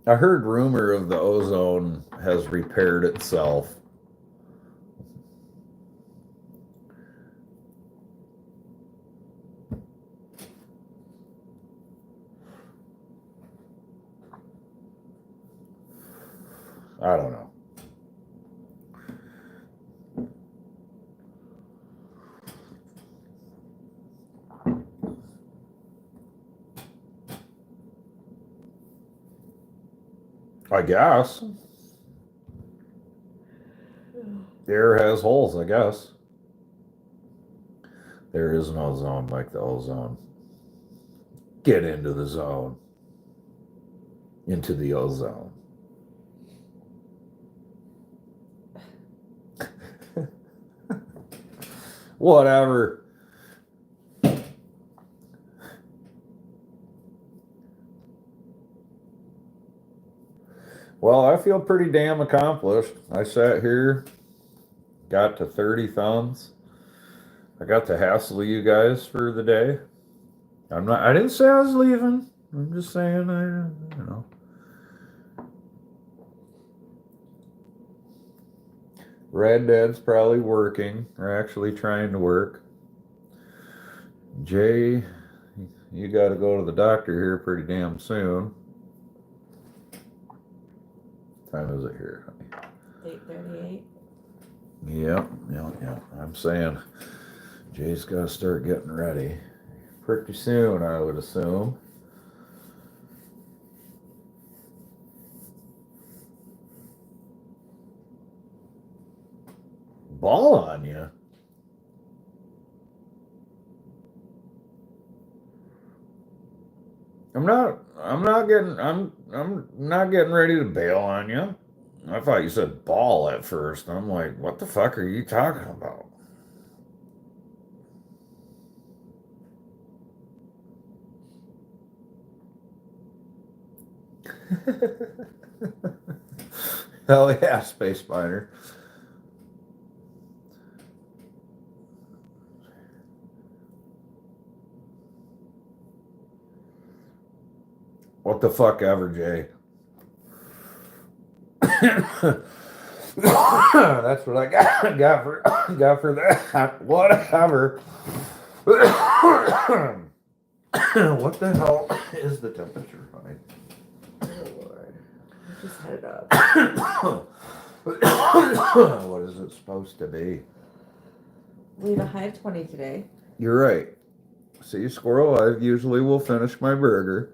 I heard rumor of the ozone has repaired itself. I don't know. I guess. The air has holes, I guess. There is no zone like the ozone. Get into the zone. Into the ozone. Whatever. Well, I feel pretty damn accomplished. I sat here, got to 30 thumbs. I got to hassle you guys for the day. I didn't say I was leaving. I'm just saying, you know. Red Dad's probably working, or actually trying to work. Jay, you got to go to the doctor here pretty damn soon. What time is it here, honey? 8:38. Yep. I'm saying Jay's got to start getting ready pretty soon, I would assume. Ball on you. I'm not getting ready to bail on you. I thought you said ball at first. I'm like, what the fuck are you talking about? Hell yeah, Space Miner. What the fuck ever, Jay. That's what I got for that. Whatever. What the hell is the temperature, honey? Oh Lord. I just had it up. What is it supposed to be? We have a high of 20 today. You're right. See, squirrel, I usually will finish my burger.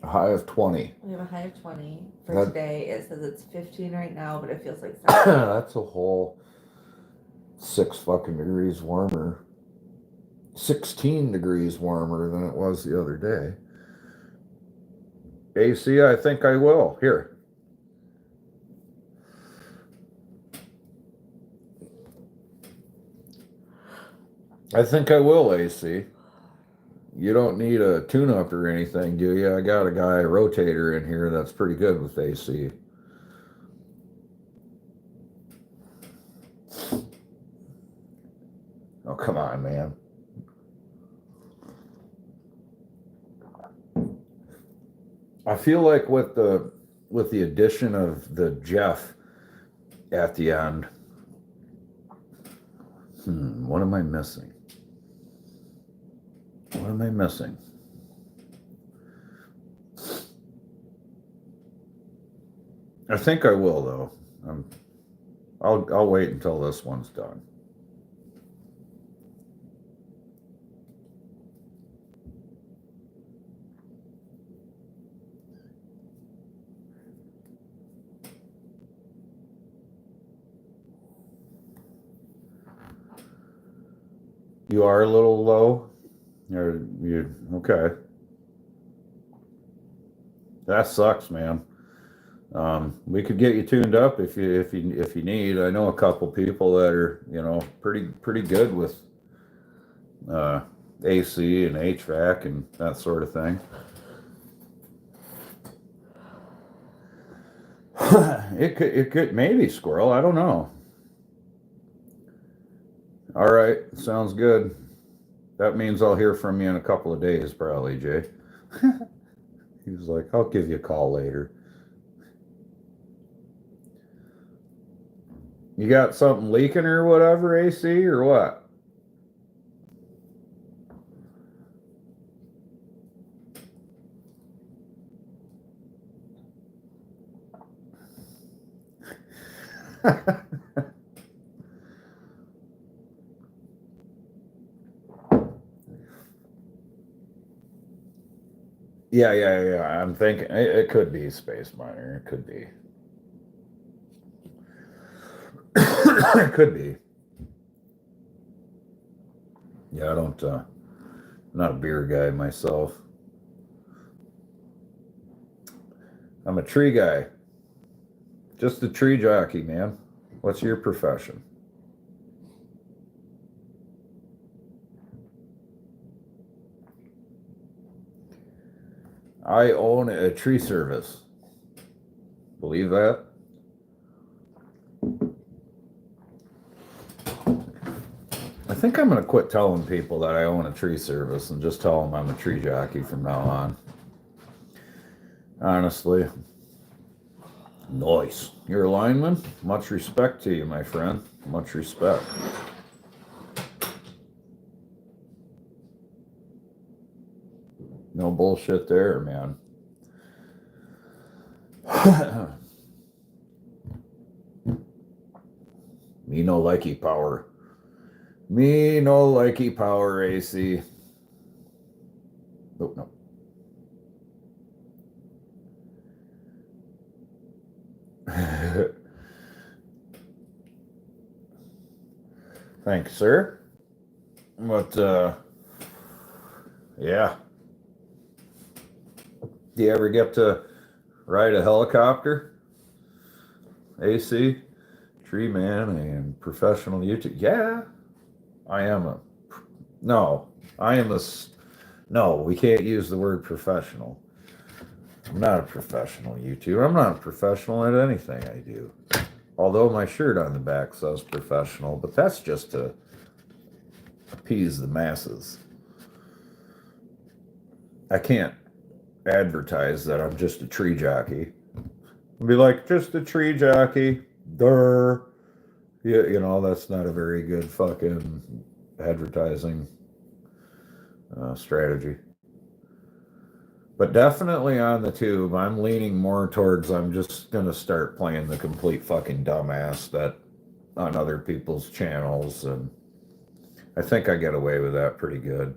A high of 20. We have a high of 20 for That- today. It says it's 15 right now, but it feels like 7. That's a whole 6 fucking degrees warmer. 16 degrees warmer than it was the other day. AC, I think I will. Here. I think I will, AC. You don't need a tune-up or anything, do you? I got a guy, a rotator in here that's pretty good with AC. Oh, come on, man. I feel like with the addition of the Jeff at the end, what am I missing? What am I missing? I think I will though. I'll wait until this one's done. You are a little low? Or you okay. That sucks, man. We could get you tuned up if you need. I know a couple people that are, pretty good with uh AC and HVAC and that sort of thing. It could maybe squirrel, I don't know. All right, sounds good. That means I'll hear from you in a couple of days, probably, Jay. He was like, I'll give you a call later. You got something leaking or whatever, AC, or what? Yeah. I'm thinking it could be Space Miner. It could be. It could be. Yeah, I don't. I'm not a beer guy myself. I'm a tree guy. Just a tree jockey, man. What's your profession? I own a tree service. Believe that? I think I'm going to quit telling people that I own a tree service and just tell them I'm a tree jockey from now on. Honestly. Nice. You're a lineman? Much respect to you, my friend. Much respect. No bullshit there, man. Me no likey power. Me no likey power, AC. Oh, no. Thanks, sir. But, yeah. Do you ever get to ride a helicopter? AC? Tree man and professional YouTube? Yeah. No, no, we can't use the word professional. I'm not a professional YouTuber. I'm not a professional at anything I do. Although my shirt on the back says professional, but that's just to appease the masses. I can't advertise that I'm just a tree jockey. Be like, just a tree jockey. Durr. Yeah, that's not a very good fucking advertising strategy. But definitely on the tube, I'm leaning more towards I'm just gonna start playing the complete fucking dumbass that on other people's channels, and I think I get away with that pretty good.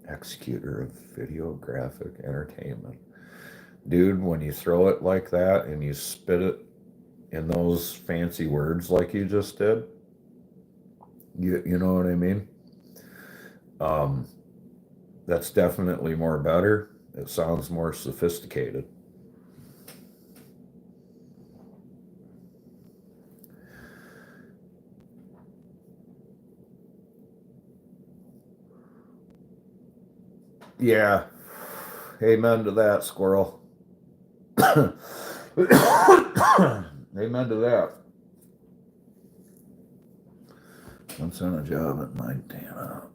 Executor of videographic entertainment. Dude, when you throw it like that and you spit it in those fancy words like you just did, you know what I mean? That's definitely more better. It sounds more sophisticated. Yeah. Amen to that, squirrel. Amen to that. Once on a job at Montana.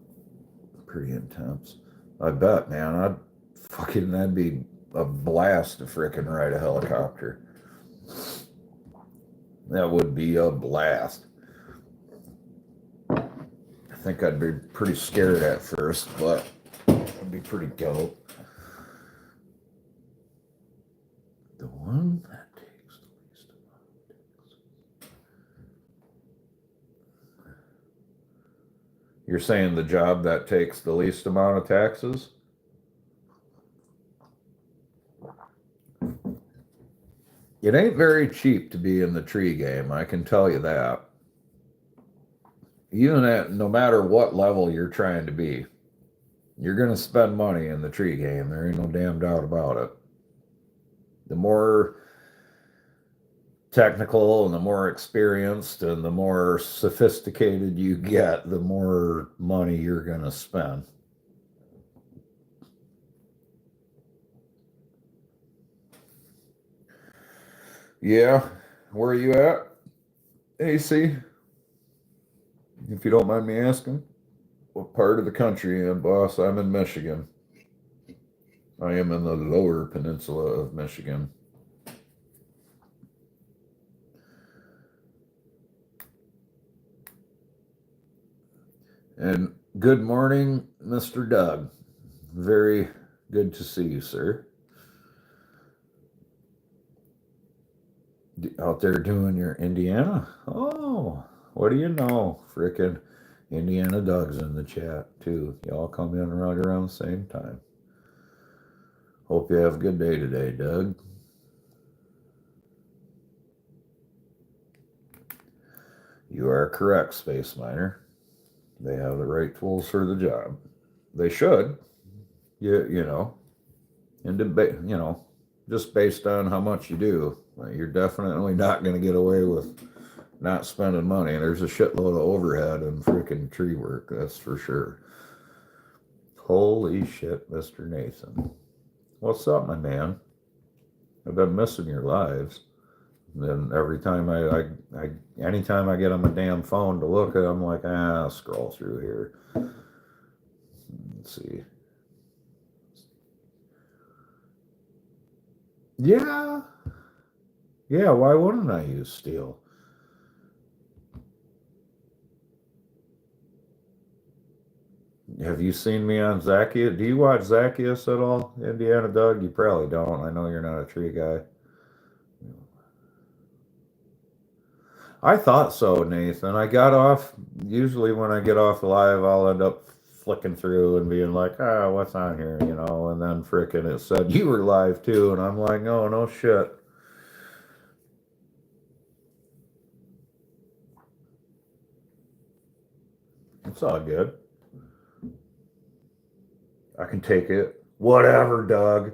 Pretty intense. I bet, man. That'd be a blast to frickin' ride a helicopter. That would be a blast. I think I'd be pretty scared at first, but it'd be pretty dope. The one that takes the least amount of taxes. You're saying the job that takes the least amount of taxes? It ain't very cheap to be in the tree game, I can tell you that. even at no matter what level you're trying to be, you're gonna spend money in the tree game. There ain't no damn doubt about it. The more technical and the more experienced and the more sophisticated you get, the more money you're gonna spend. Yeah, where are you at, AC? If you don't mind me asking, what part of the country you in, boss? I'm in Michigan. I am in the lower peninsula of Michigan. And good morning, Mr. Doug. Very good to see you, sir. Out there doing your Indiana? Oh, what do you know? Frickin' Indiana Doug's in the chat too. Y'all come in right around the same time. Hope you have a good day today, Doug. You are correct, Space Miner. They have the right tools for the job. They should. You know, and you know, just based on how much you do, you're definitely not going to get away with not spending money. There's a shitload of overhead and freaking tree work, that's for sure. Holy shit, Mr. Nathan. What's up, my man? I've been missing your lives. Then every time anytime I get on my damn phone to look at, I'm like, scroll through here. Let's see. Yeah. Yeah, why wouldn't I use steel? Have you seen me on Zacchaeus? Do you watch Zacchaeus at all, Indiana Doug? You probably don't. I know you're not a tree guy. I thought so, Nathan. I got off, usually when I get off live, I'll end up flicking through and being like, what's on here, you know? And then frickin' it said you were live too. And I'm like, oh, no shit. It's all good. I can take it. Whatever, Doug.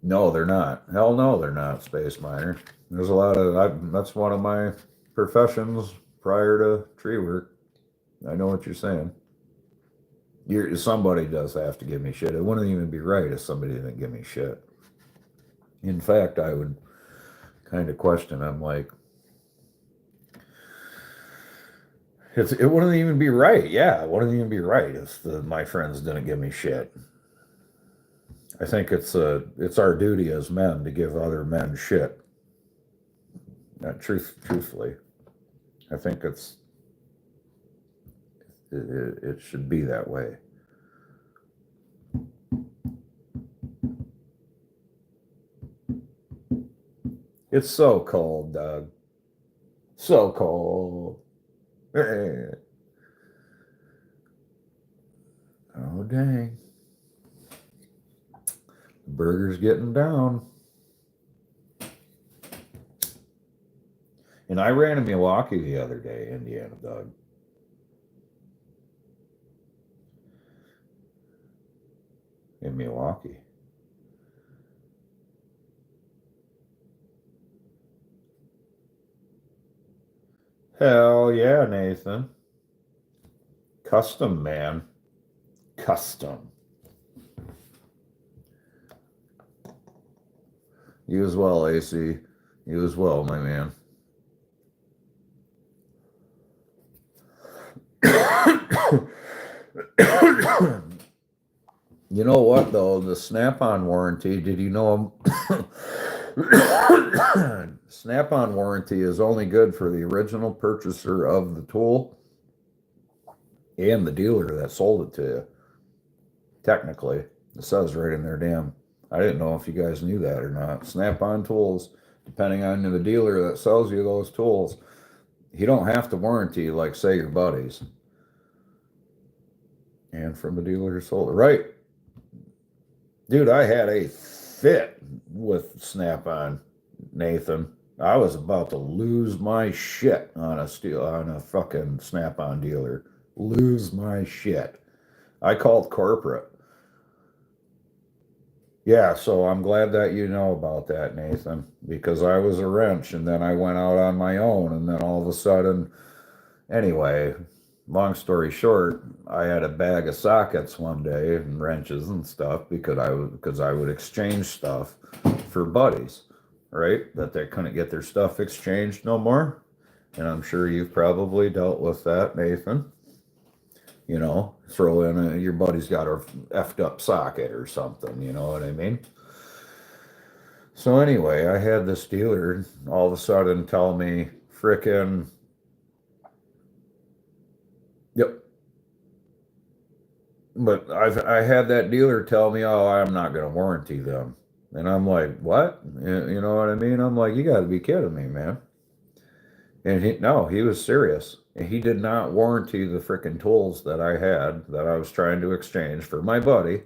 No, they're not. Hell no, they're not, Space Miner. There's a lot of, that's one of my professions prior to tree work. I know what you're saying. Somebody does have to give me shit. It wouldn't even be right if somebody didn't give me shit. In fact, I would kind of question. I'm like, it wouldn't even be right. Yeah, it wouldn't even be right if my friends didn't give me shit. I think it's our duty as men to give other men shit. Truthfully, I think it should be that way. It's so cold, Doug. So cold. Oh, dang. The burger's getting down. And I ran in Milwaukee the other day, Indiana Doug. In Milwaukee. Hell yeah, Nathan. Custom, man. Custom. You as well, AC. You as well, my man. You know what, though? The Snap-on warranty, did you know Snap-on warranty is only good for the original purchaser of the tool and the dealer that sold it to you. Technically, it says right in there, damn. I didn't know if you guys knew that or not. Snap-on tools, depending on the dealer that sells you those tools, you don't have to warranty like, say, your buddies. And from the dealer who sold it. Right. Dude, I had a fit with Snap-on, Nathan. I was about to lose my shit on a fucking Snap-on dealer. Lose my shit. I called corporate. Yeah, so I'm glad that you know about that, Nathan, because I was a wrench and then I went out on my own and then all of a sudden, anyway, long story short, I had a bag of sockets one day and wrenches and stuff because I would exchange stuff for buddies, right? That they couldn't get their stuff exchanged no more. And I'm sure you've probably dealt with that, Nathan. You know, throw in your buddy's got a effed up socket or something, you know what I mean? So anyway, I had this dealer all of a sudden tell me, frickin', yep. But I had that dealer tell me, oh, I'm not going to warranty them. And I'm like, what? You know what I mean? I'm like, you got to be kidding me, man. And he was serious. And he did not warranty the freaking tools that I had that I was trying to exchange for my buddy,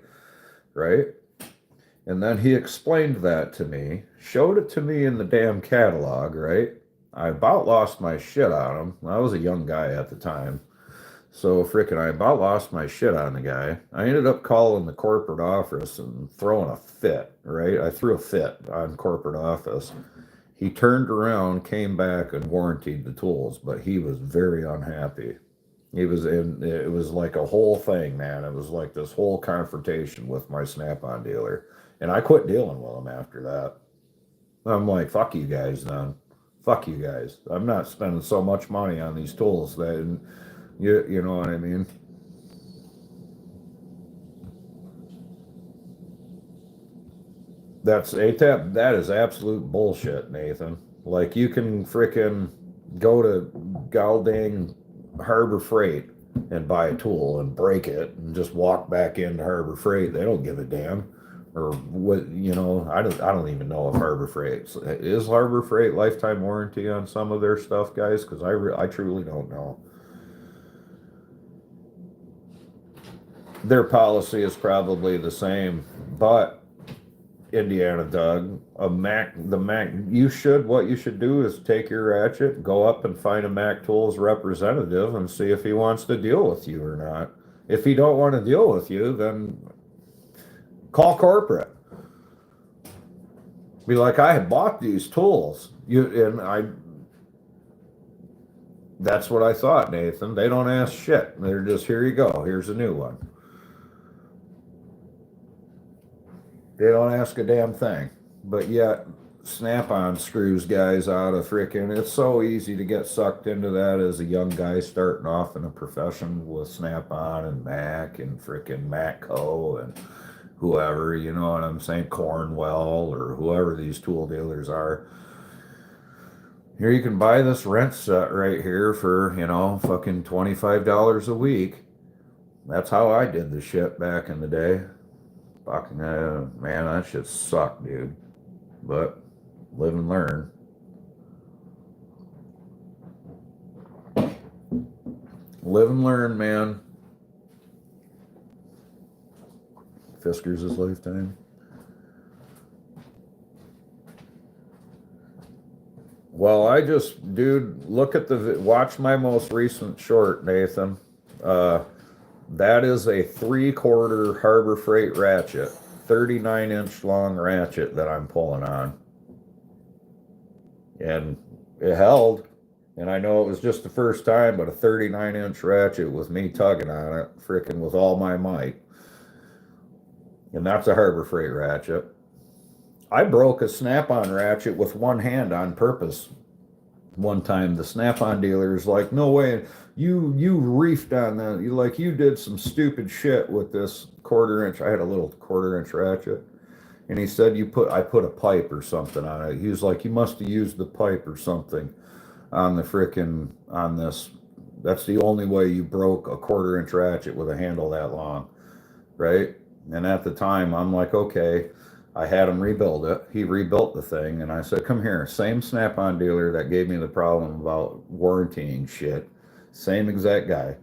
right? And then he explained that to me, showed it to me in the damn catalog, right? I about lost my shit on him. I was a young guy at the time. So freaking I about lost my shit on the guy. I ended up calling the corporate office and throwing a fit, right? I threw a fit on corporate office. He turned around, came back, and warranted the tools, but he was very unhappy. It was like a whole thing, man. It was like this whole confrontation with my Snap-on dealer. And I quit dealing with him after that. I'm like, fuck you guys then. Fuck you guys. I'm not spending so much money on these tools that, you know what I mean? That's ATAP. That is absolute bullshit, Nathan. Like you can frickin' go to Galdang Harbor Freight and buy a tool and break it and just walk back into Harbor Freight. They don't give a damn. Or what, you know, I don't even know if Harbor Freight is Harbor Freight lifetime warranty on some of their stuff, guys, because I truly don't know. Their policy is probably the same, but Indiana Doug, what you should do is take your ratchet, go up and find a Mac Tools representative and see if he wants to deal with you or not. If he don't want to deal with you, then call corporate. Be like, I had bought these tools. That's what I thought, Nathan. They don't ask shit. They're just, here you go. Here's a new one. They don't ask a damn thing. But yet, Snap-on screws guys out of freaking. It's so easy to get sucked into that as a young guy starting off in a profession with Snap-on and Mac and freaking Matco and whoever, you know what I'm saying, Cornwell or whoever these tool dealers are. Here you can buy this wrench set right here for, you know, fucking $25 a week. That's how I did the shit back in the day. Fucking, man, that shit sucked, dude. But live and learn. Live and learn, man. Fisker's his lifetime. Well, dude, watch my most recent short, Nathan. That is a 3/4 Harbor Freight ratchet, 39-inch long ratchet that I'm pulling on. And it held, and I know it was just the first time, but a 39-inch ratchet with me tugging on it, freaking with all my might. And that's a Harbor Freight ratchet. I broke a Snap-on ratchet with one hand on purpose. One time the Snap-on dealer is like, no way, you reefed on that. You did some stupid shit with this 1/4 inch. I had a little 1/4 inch ratchet. And he said, I put a pipe or something on it. He was like, you must have used the pipe or something on this. That's the only way you broke a 1/4 inch ratchet with a handle that long. Right? And at the time, I'm like, okay. I had him rebuild it. He rebuilt the thing, and I said, come here. Same Snap-on dealer that gave me the problem about warrantying shit. Same exact guy.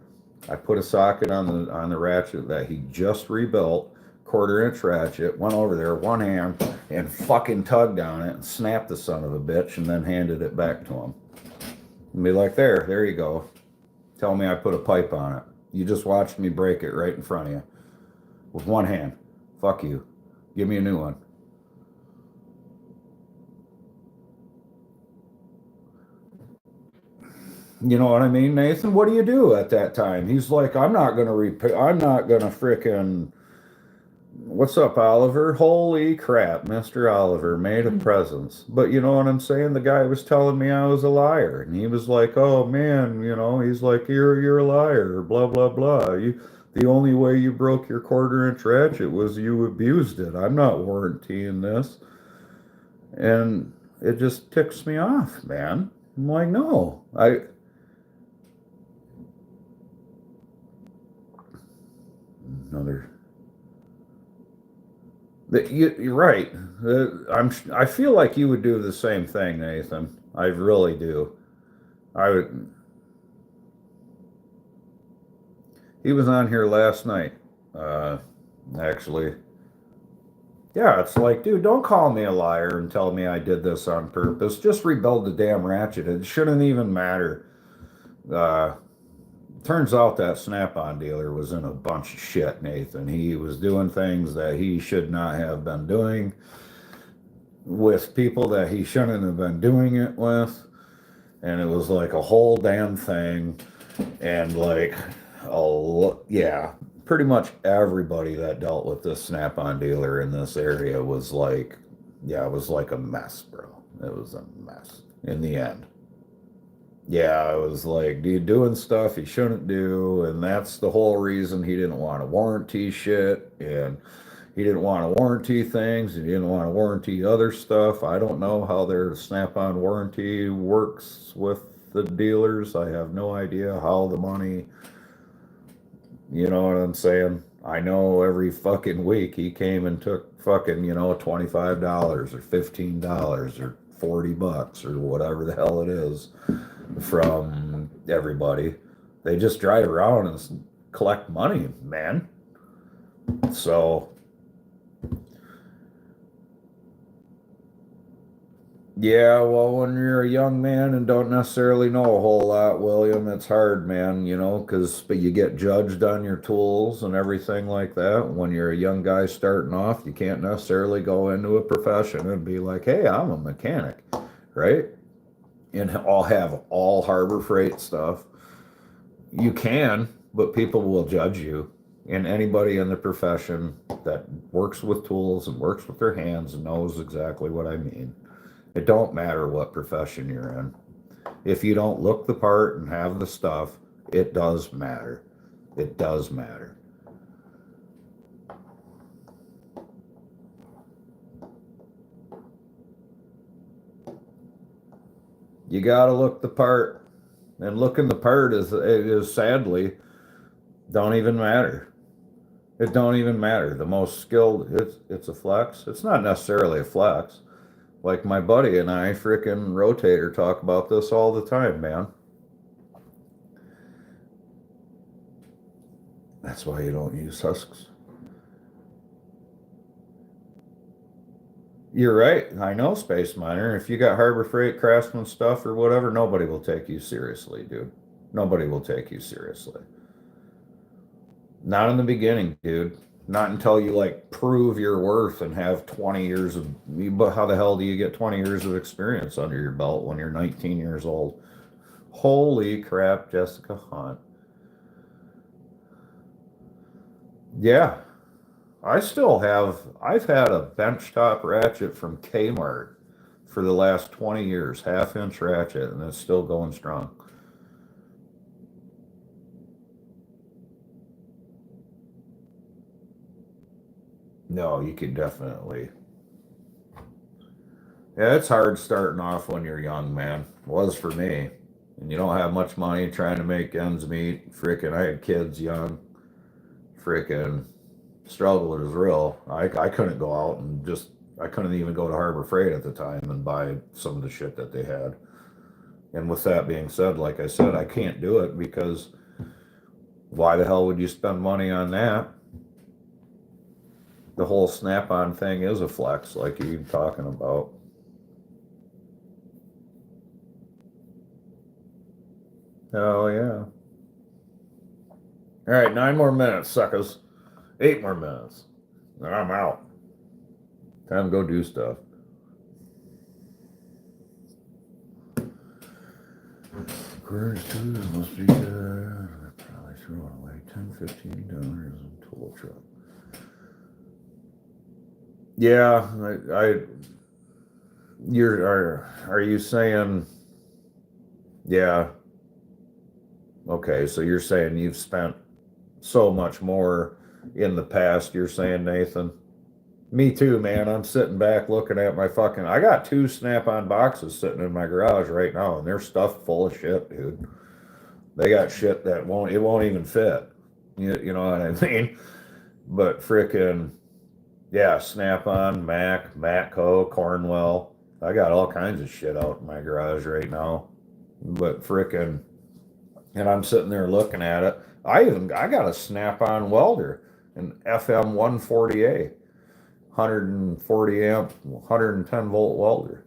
I put a socket on the ratchet that he just rebuilt, 1/4 inch ratchet, went over there, one hand, and fucking tugged on it and snapped the son of a bitch and then handed it back to him. And be like, there you go. Tell me I put a pipe on it. You just watched me break it right in front of you. With one hand. Fuck you. Give me a new one. You know what I mean, Nathan? What do you do at that time? He's like, I'm not gonna frickin'. What's up, Oliver? Holy crap, Mr. Oliver made a presence. But you know what I'm saying? The guy was telling me I was a liar. And he was like, oh man, he's like, you're a liar, blah, blah, blah. The only way you broke your 1/4 inch ratchet was you abused it. I'm not warrantying this. And it just ticks me off, man. I'm like, no. You're right. I feel like you would do the same thing, Nathan. I really do. I would. He was on here last night. Actually. Yeah, it's like, dude, don't call me a liar and tell me I did this on purpose. Just rebuild the damn ratchet. It shouldn't even matter. Turns out that Snap-on dealer was in a bunch of shit, Nathan. He was doing things that he should not have been doing with people that he shouldn't have been doing it with. And it was like a whole damn thing. And like, yeah, pretty much everybody that dealt with this Snap-on dealer in this area was like, yeah, it was like a mess, bro. It was a mess in the end. Yeah, I was like, dude, doing stuff he shouldn't do, and that's the whole reason he didn't want to warranty shit, and he didn't want to warranty things, he didn't want to warranty other stuff. I don't know how their Snap-on warranty works with the dealers. I have no idea how the money, you know what I'm saying? I know every fucking week he came and took fucking, $25 or $15 or $40 or whatever the hell it is from everybody. They just drive around and collect money, man. So yeah, well, when you're a young man and don't necessarily know a whole lot, William, it's hard, man, because you get judged on your tools and everything like that. When you're a young guy starting off, you can't necessarily go into a profession and be like, hey, I'm a mechanic, right? And I'll have all Harbor Freight stuff. You can, but people will judge you. And anybody in the profession that works with tools and works with their hands knows exactly what I mean. It don't matter what profession you're in. If you don't look the part and have the stuff, it does matter. It does matter. You gotta look the part, and looking the part is sadly don't even matter. It don't even matter. The most skilled, it's a flex. It's not necessarily a flex. Like my buddy and I, frickin' Rotator, talk about this all the time, man. That's why you don't use husks. You're right. I know, Space Miner. If you got Harbor Freight, Craftsman stuff or whatever, nobody will take you seriously, dude. Nobody will take you seriously. Not in the beginning, dude. Not until you like prove your worth and have 20 years of, but how the hell do you get 20 years of experience under your belt when you're 19 years old? Holy crap, Jessica Hunt. Yeah. I've had a benchtop ratchet from Kmart for the last 20 years, 1/2 inch ratchet, and it's still going strong. No, you can definitely. Yeah, it's hard starting off when you're young, man. It was for me. And you don't have much money trying to make ends meet. Frickin', I had kids young. Frickin' struggle was real. I couldn't go out and I couldn't even go to Harbor Freight at the time and buy some of the shit that they had. And with that being said, like I said, I can't do it because why the hell would you spend money on that? the whole Snap-on thing is a flex, like you're talking about. Oh yeah. All right, 9 more minutes, suckers. 8 more minutes. Then I'm out. Time to go do stuff. Garage tools must be good. They're probably throwing away $10-15 in tool truck. Yeah, are you saying, yeah, okay, so you're saying you've spent so much more in the past, you're saying, Nathan? Me too, man. I'm sitting back looking at my fucking, I got 2 Snap-on boxes sitting in my garage right now, and they're stuffed full of shit, dude. They got shit that won't even fit. You know what I mean? But frickin', yeah, Snap-on, Mac, Matco, Cornwell. I got all kinds of shit out in my garage right now. But frickin', and I'm sitting there looking at it. I got a Snap-on welder, an FM 140A, 140 amp, 110 volt welder.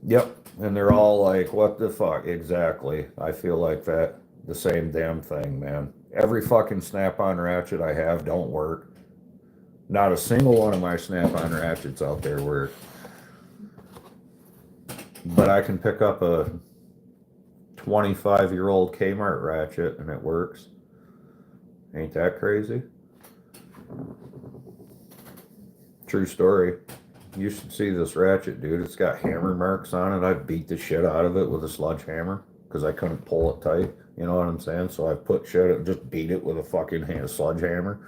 Yep, and they're all like, what the fuck? Exactly. I feel like that, the same damn thing, man. Every fucking Snap-on ratchet I have don't work. Not a single one of my Snap-on ratchets out there work. But I can pick up a 25-year-old Kmart ratchet and it works. Ain't that crazy? True story. You should see this ratchet, dude. It's got hammer marks on it. I beat the shit out of it with a sledgehammer because I couldn't pull it tight. You know what I'm saying? So I put shit and just beat it with a fucking sledgehammer.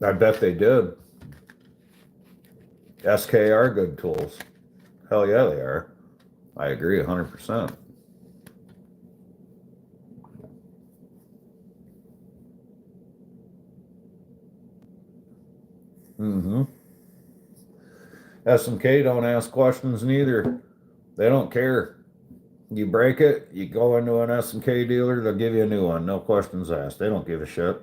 I bet they did. SKR good tools. Hell yeah, they are. I agree 100%. Mm-hmm. SMK don't ask questions neither. They don't care. You break it, you go into an SMK dealer, they'll give you a new one. No questions asked. They don't give a shit.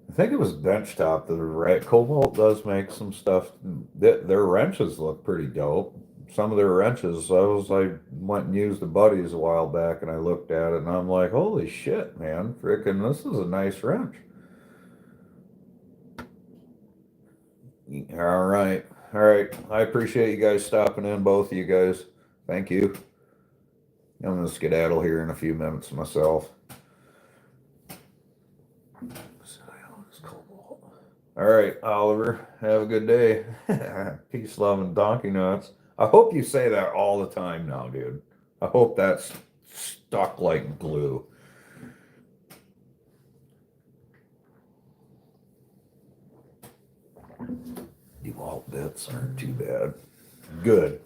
I think it was Benchtop that Cobalt does make some stuff. Their wrenches look pretty dope. Some of their wrenches, I went and used the Buddies a while back, and I looked at it, and I'm like, holy shit, man, freaking, this is a nice wrench. All right, all right. I appreciate you guys stopping in, both of you guys. Thank you. I'm gonna skedaddle here in a few minutes myself. All right, Oliver, have a good day. Peace, love, and donkey nuts. I hope you say that all the time now, dude. I hope that's stuck like glue. DeWalt bits aren't too bad. Good.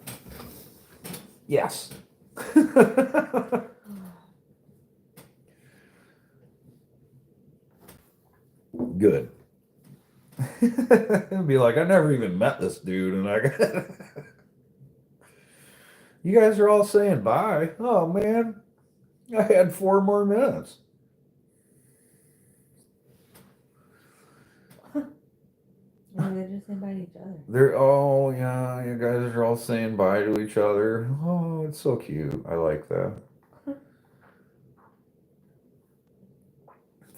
Yes. Good. It'd be like, I never even met this dude, and I got you guys are all saying bye. Oh man, I had 4 more minutes. Yeah, they're just saying bye to each other. Oh yeah, you guys are all saying bye to each other. Oh, it's so cute. I like that.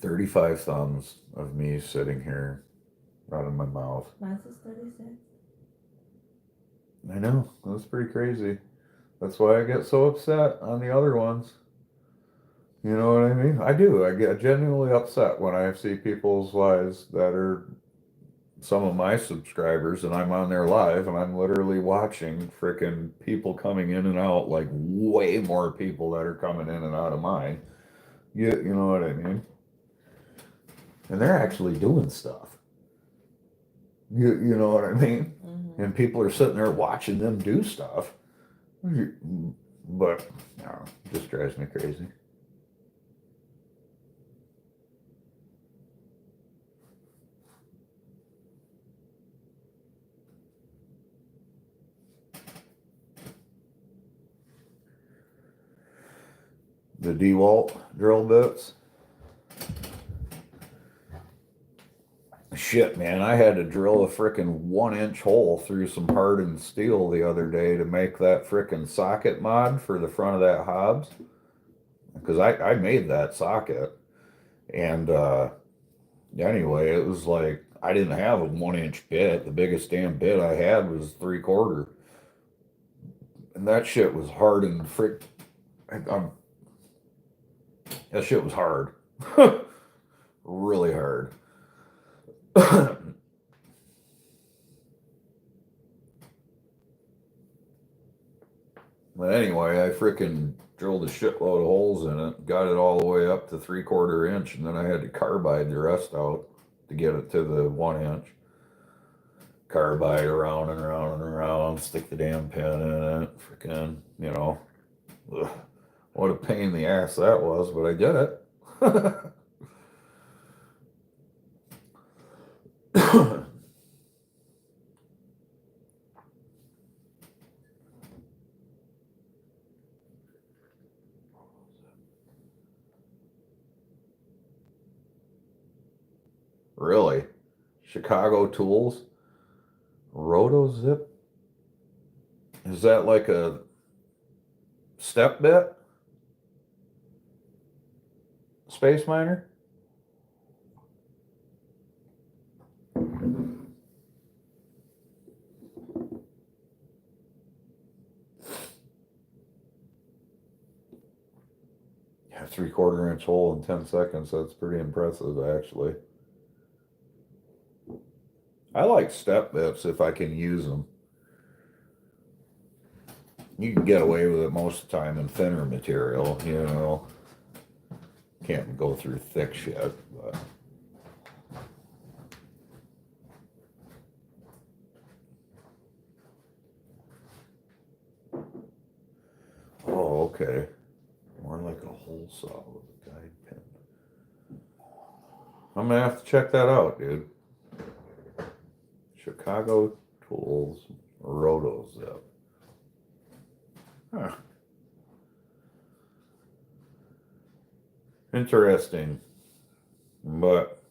35 thumbs of me sitting here running my mouth. Mine says 36. I know. That's pretty crazy. That's why I get so upset on the other ones. You know what I mean? I do. I get genuinely upset when I see people's lives that are some of my subscribers, and I'm on there live, and I'm literally watching freaking people coming in and out, like way more people that are coming in and out of mine. You know what I mean? And they're actually doing stuff. You know what I mean? Mm-hmm. And people are sitting there watching them do stuff. But, no, it just drives me crazy. The DeWalt drill bits. Shit, man, I had to drill a frickin' 1-inch hole through some hardened steel the other day to make that frickin' socket mod for the front of that Hobbs. Because I made that socket. And anyway, it was like, I didn't have a 1-inch bit. The biggest damn bit I had was 3/4. And that shit was hardened that shit was hard. Really hard. But anyway, I frickin' drilled a shitload of holes in it, got it all the way up to 3/4 inch, and then I had to carbide the rest out to get it to the 1-inch. Carbide around and around and around, stick the damn pin in it, frickin', you know. Ugh, what a pain in the ass that was, but I did it. Really? Chicago Tools? RotoZip? Is that like a step bit? Space Miner? Yeah, 3/4 inch hole in 10 seconds. That's pretty impressive, actually. I like step bits if I can use them. You can get away with it most of the time in thinner material, you know. Can't go through thick shit, but. Oh, okay. More like a hole saw with a guide pin. I'm gonna have to check that out, dude. Chicago Tools RotoZip. Huh. Interesting. But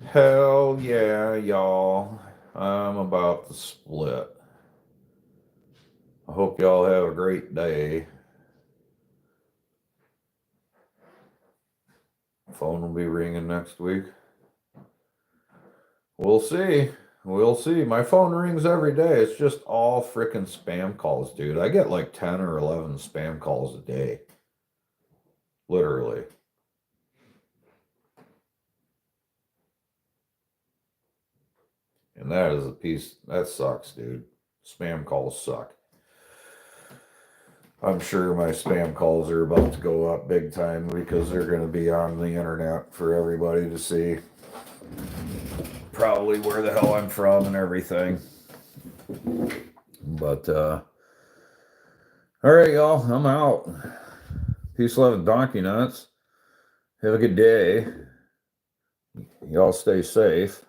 hell yeah, y'all. I'm about to split. I hope y'all have a great day. Phone will be ringing next week. We'll see. We'll see. My phone rings every day. It's just all freaking spam calls, dude. I get like 10 or 11 spam calls a day. Literally. And that is a piece, that sucks, dude. Spam calls suck. I'm sure my spam calls are about to go up big time because they're going to be on the internet for everybody to see. Probably where the hell I'm from and everything. But, all right, y'all, I'm out. Peace, love, and donkey nuts. Have a good day. Y'all stay safe.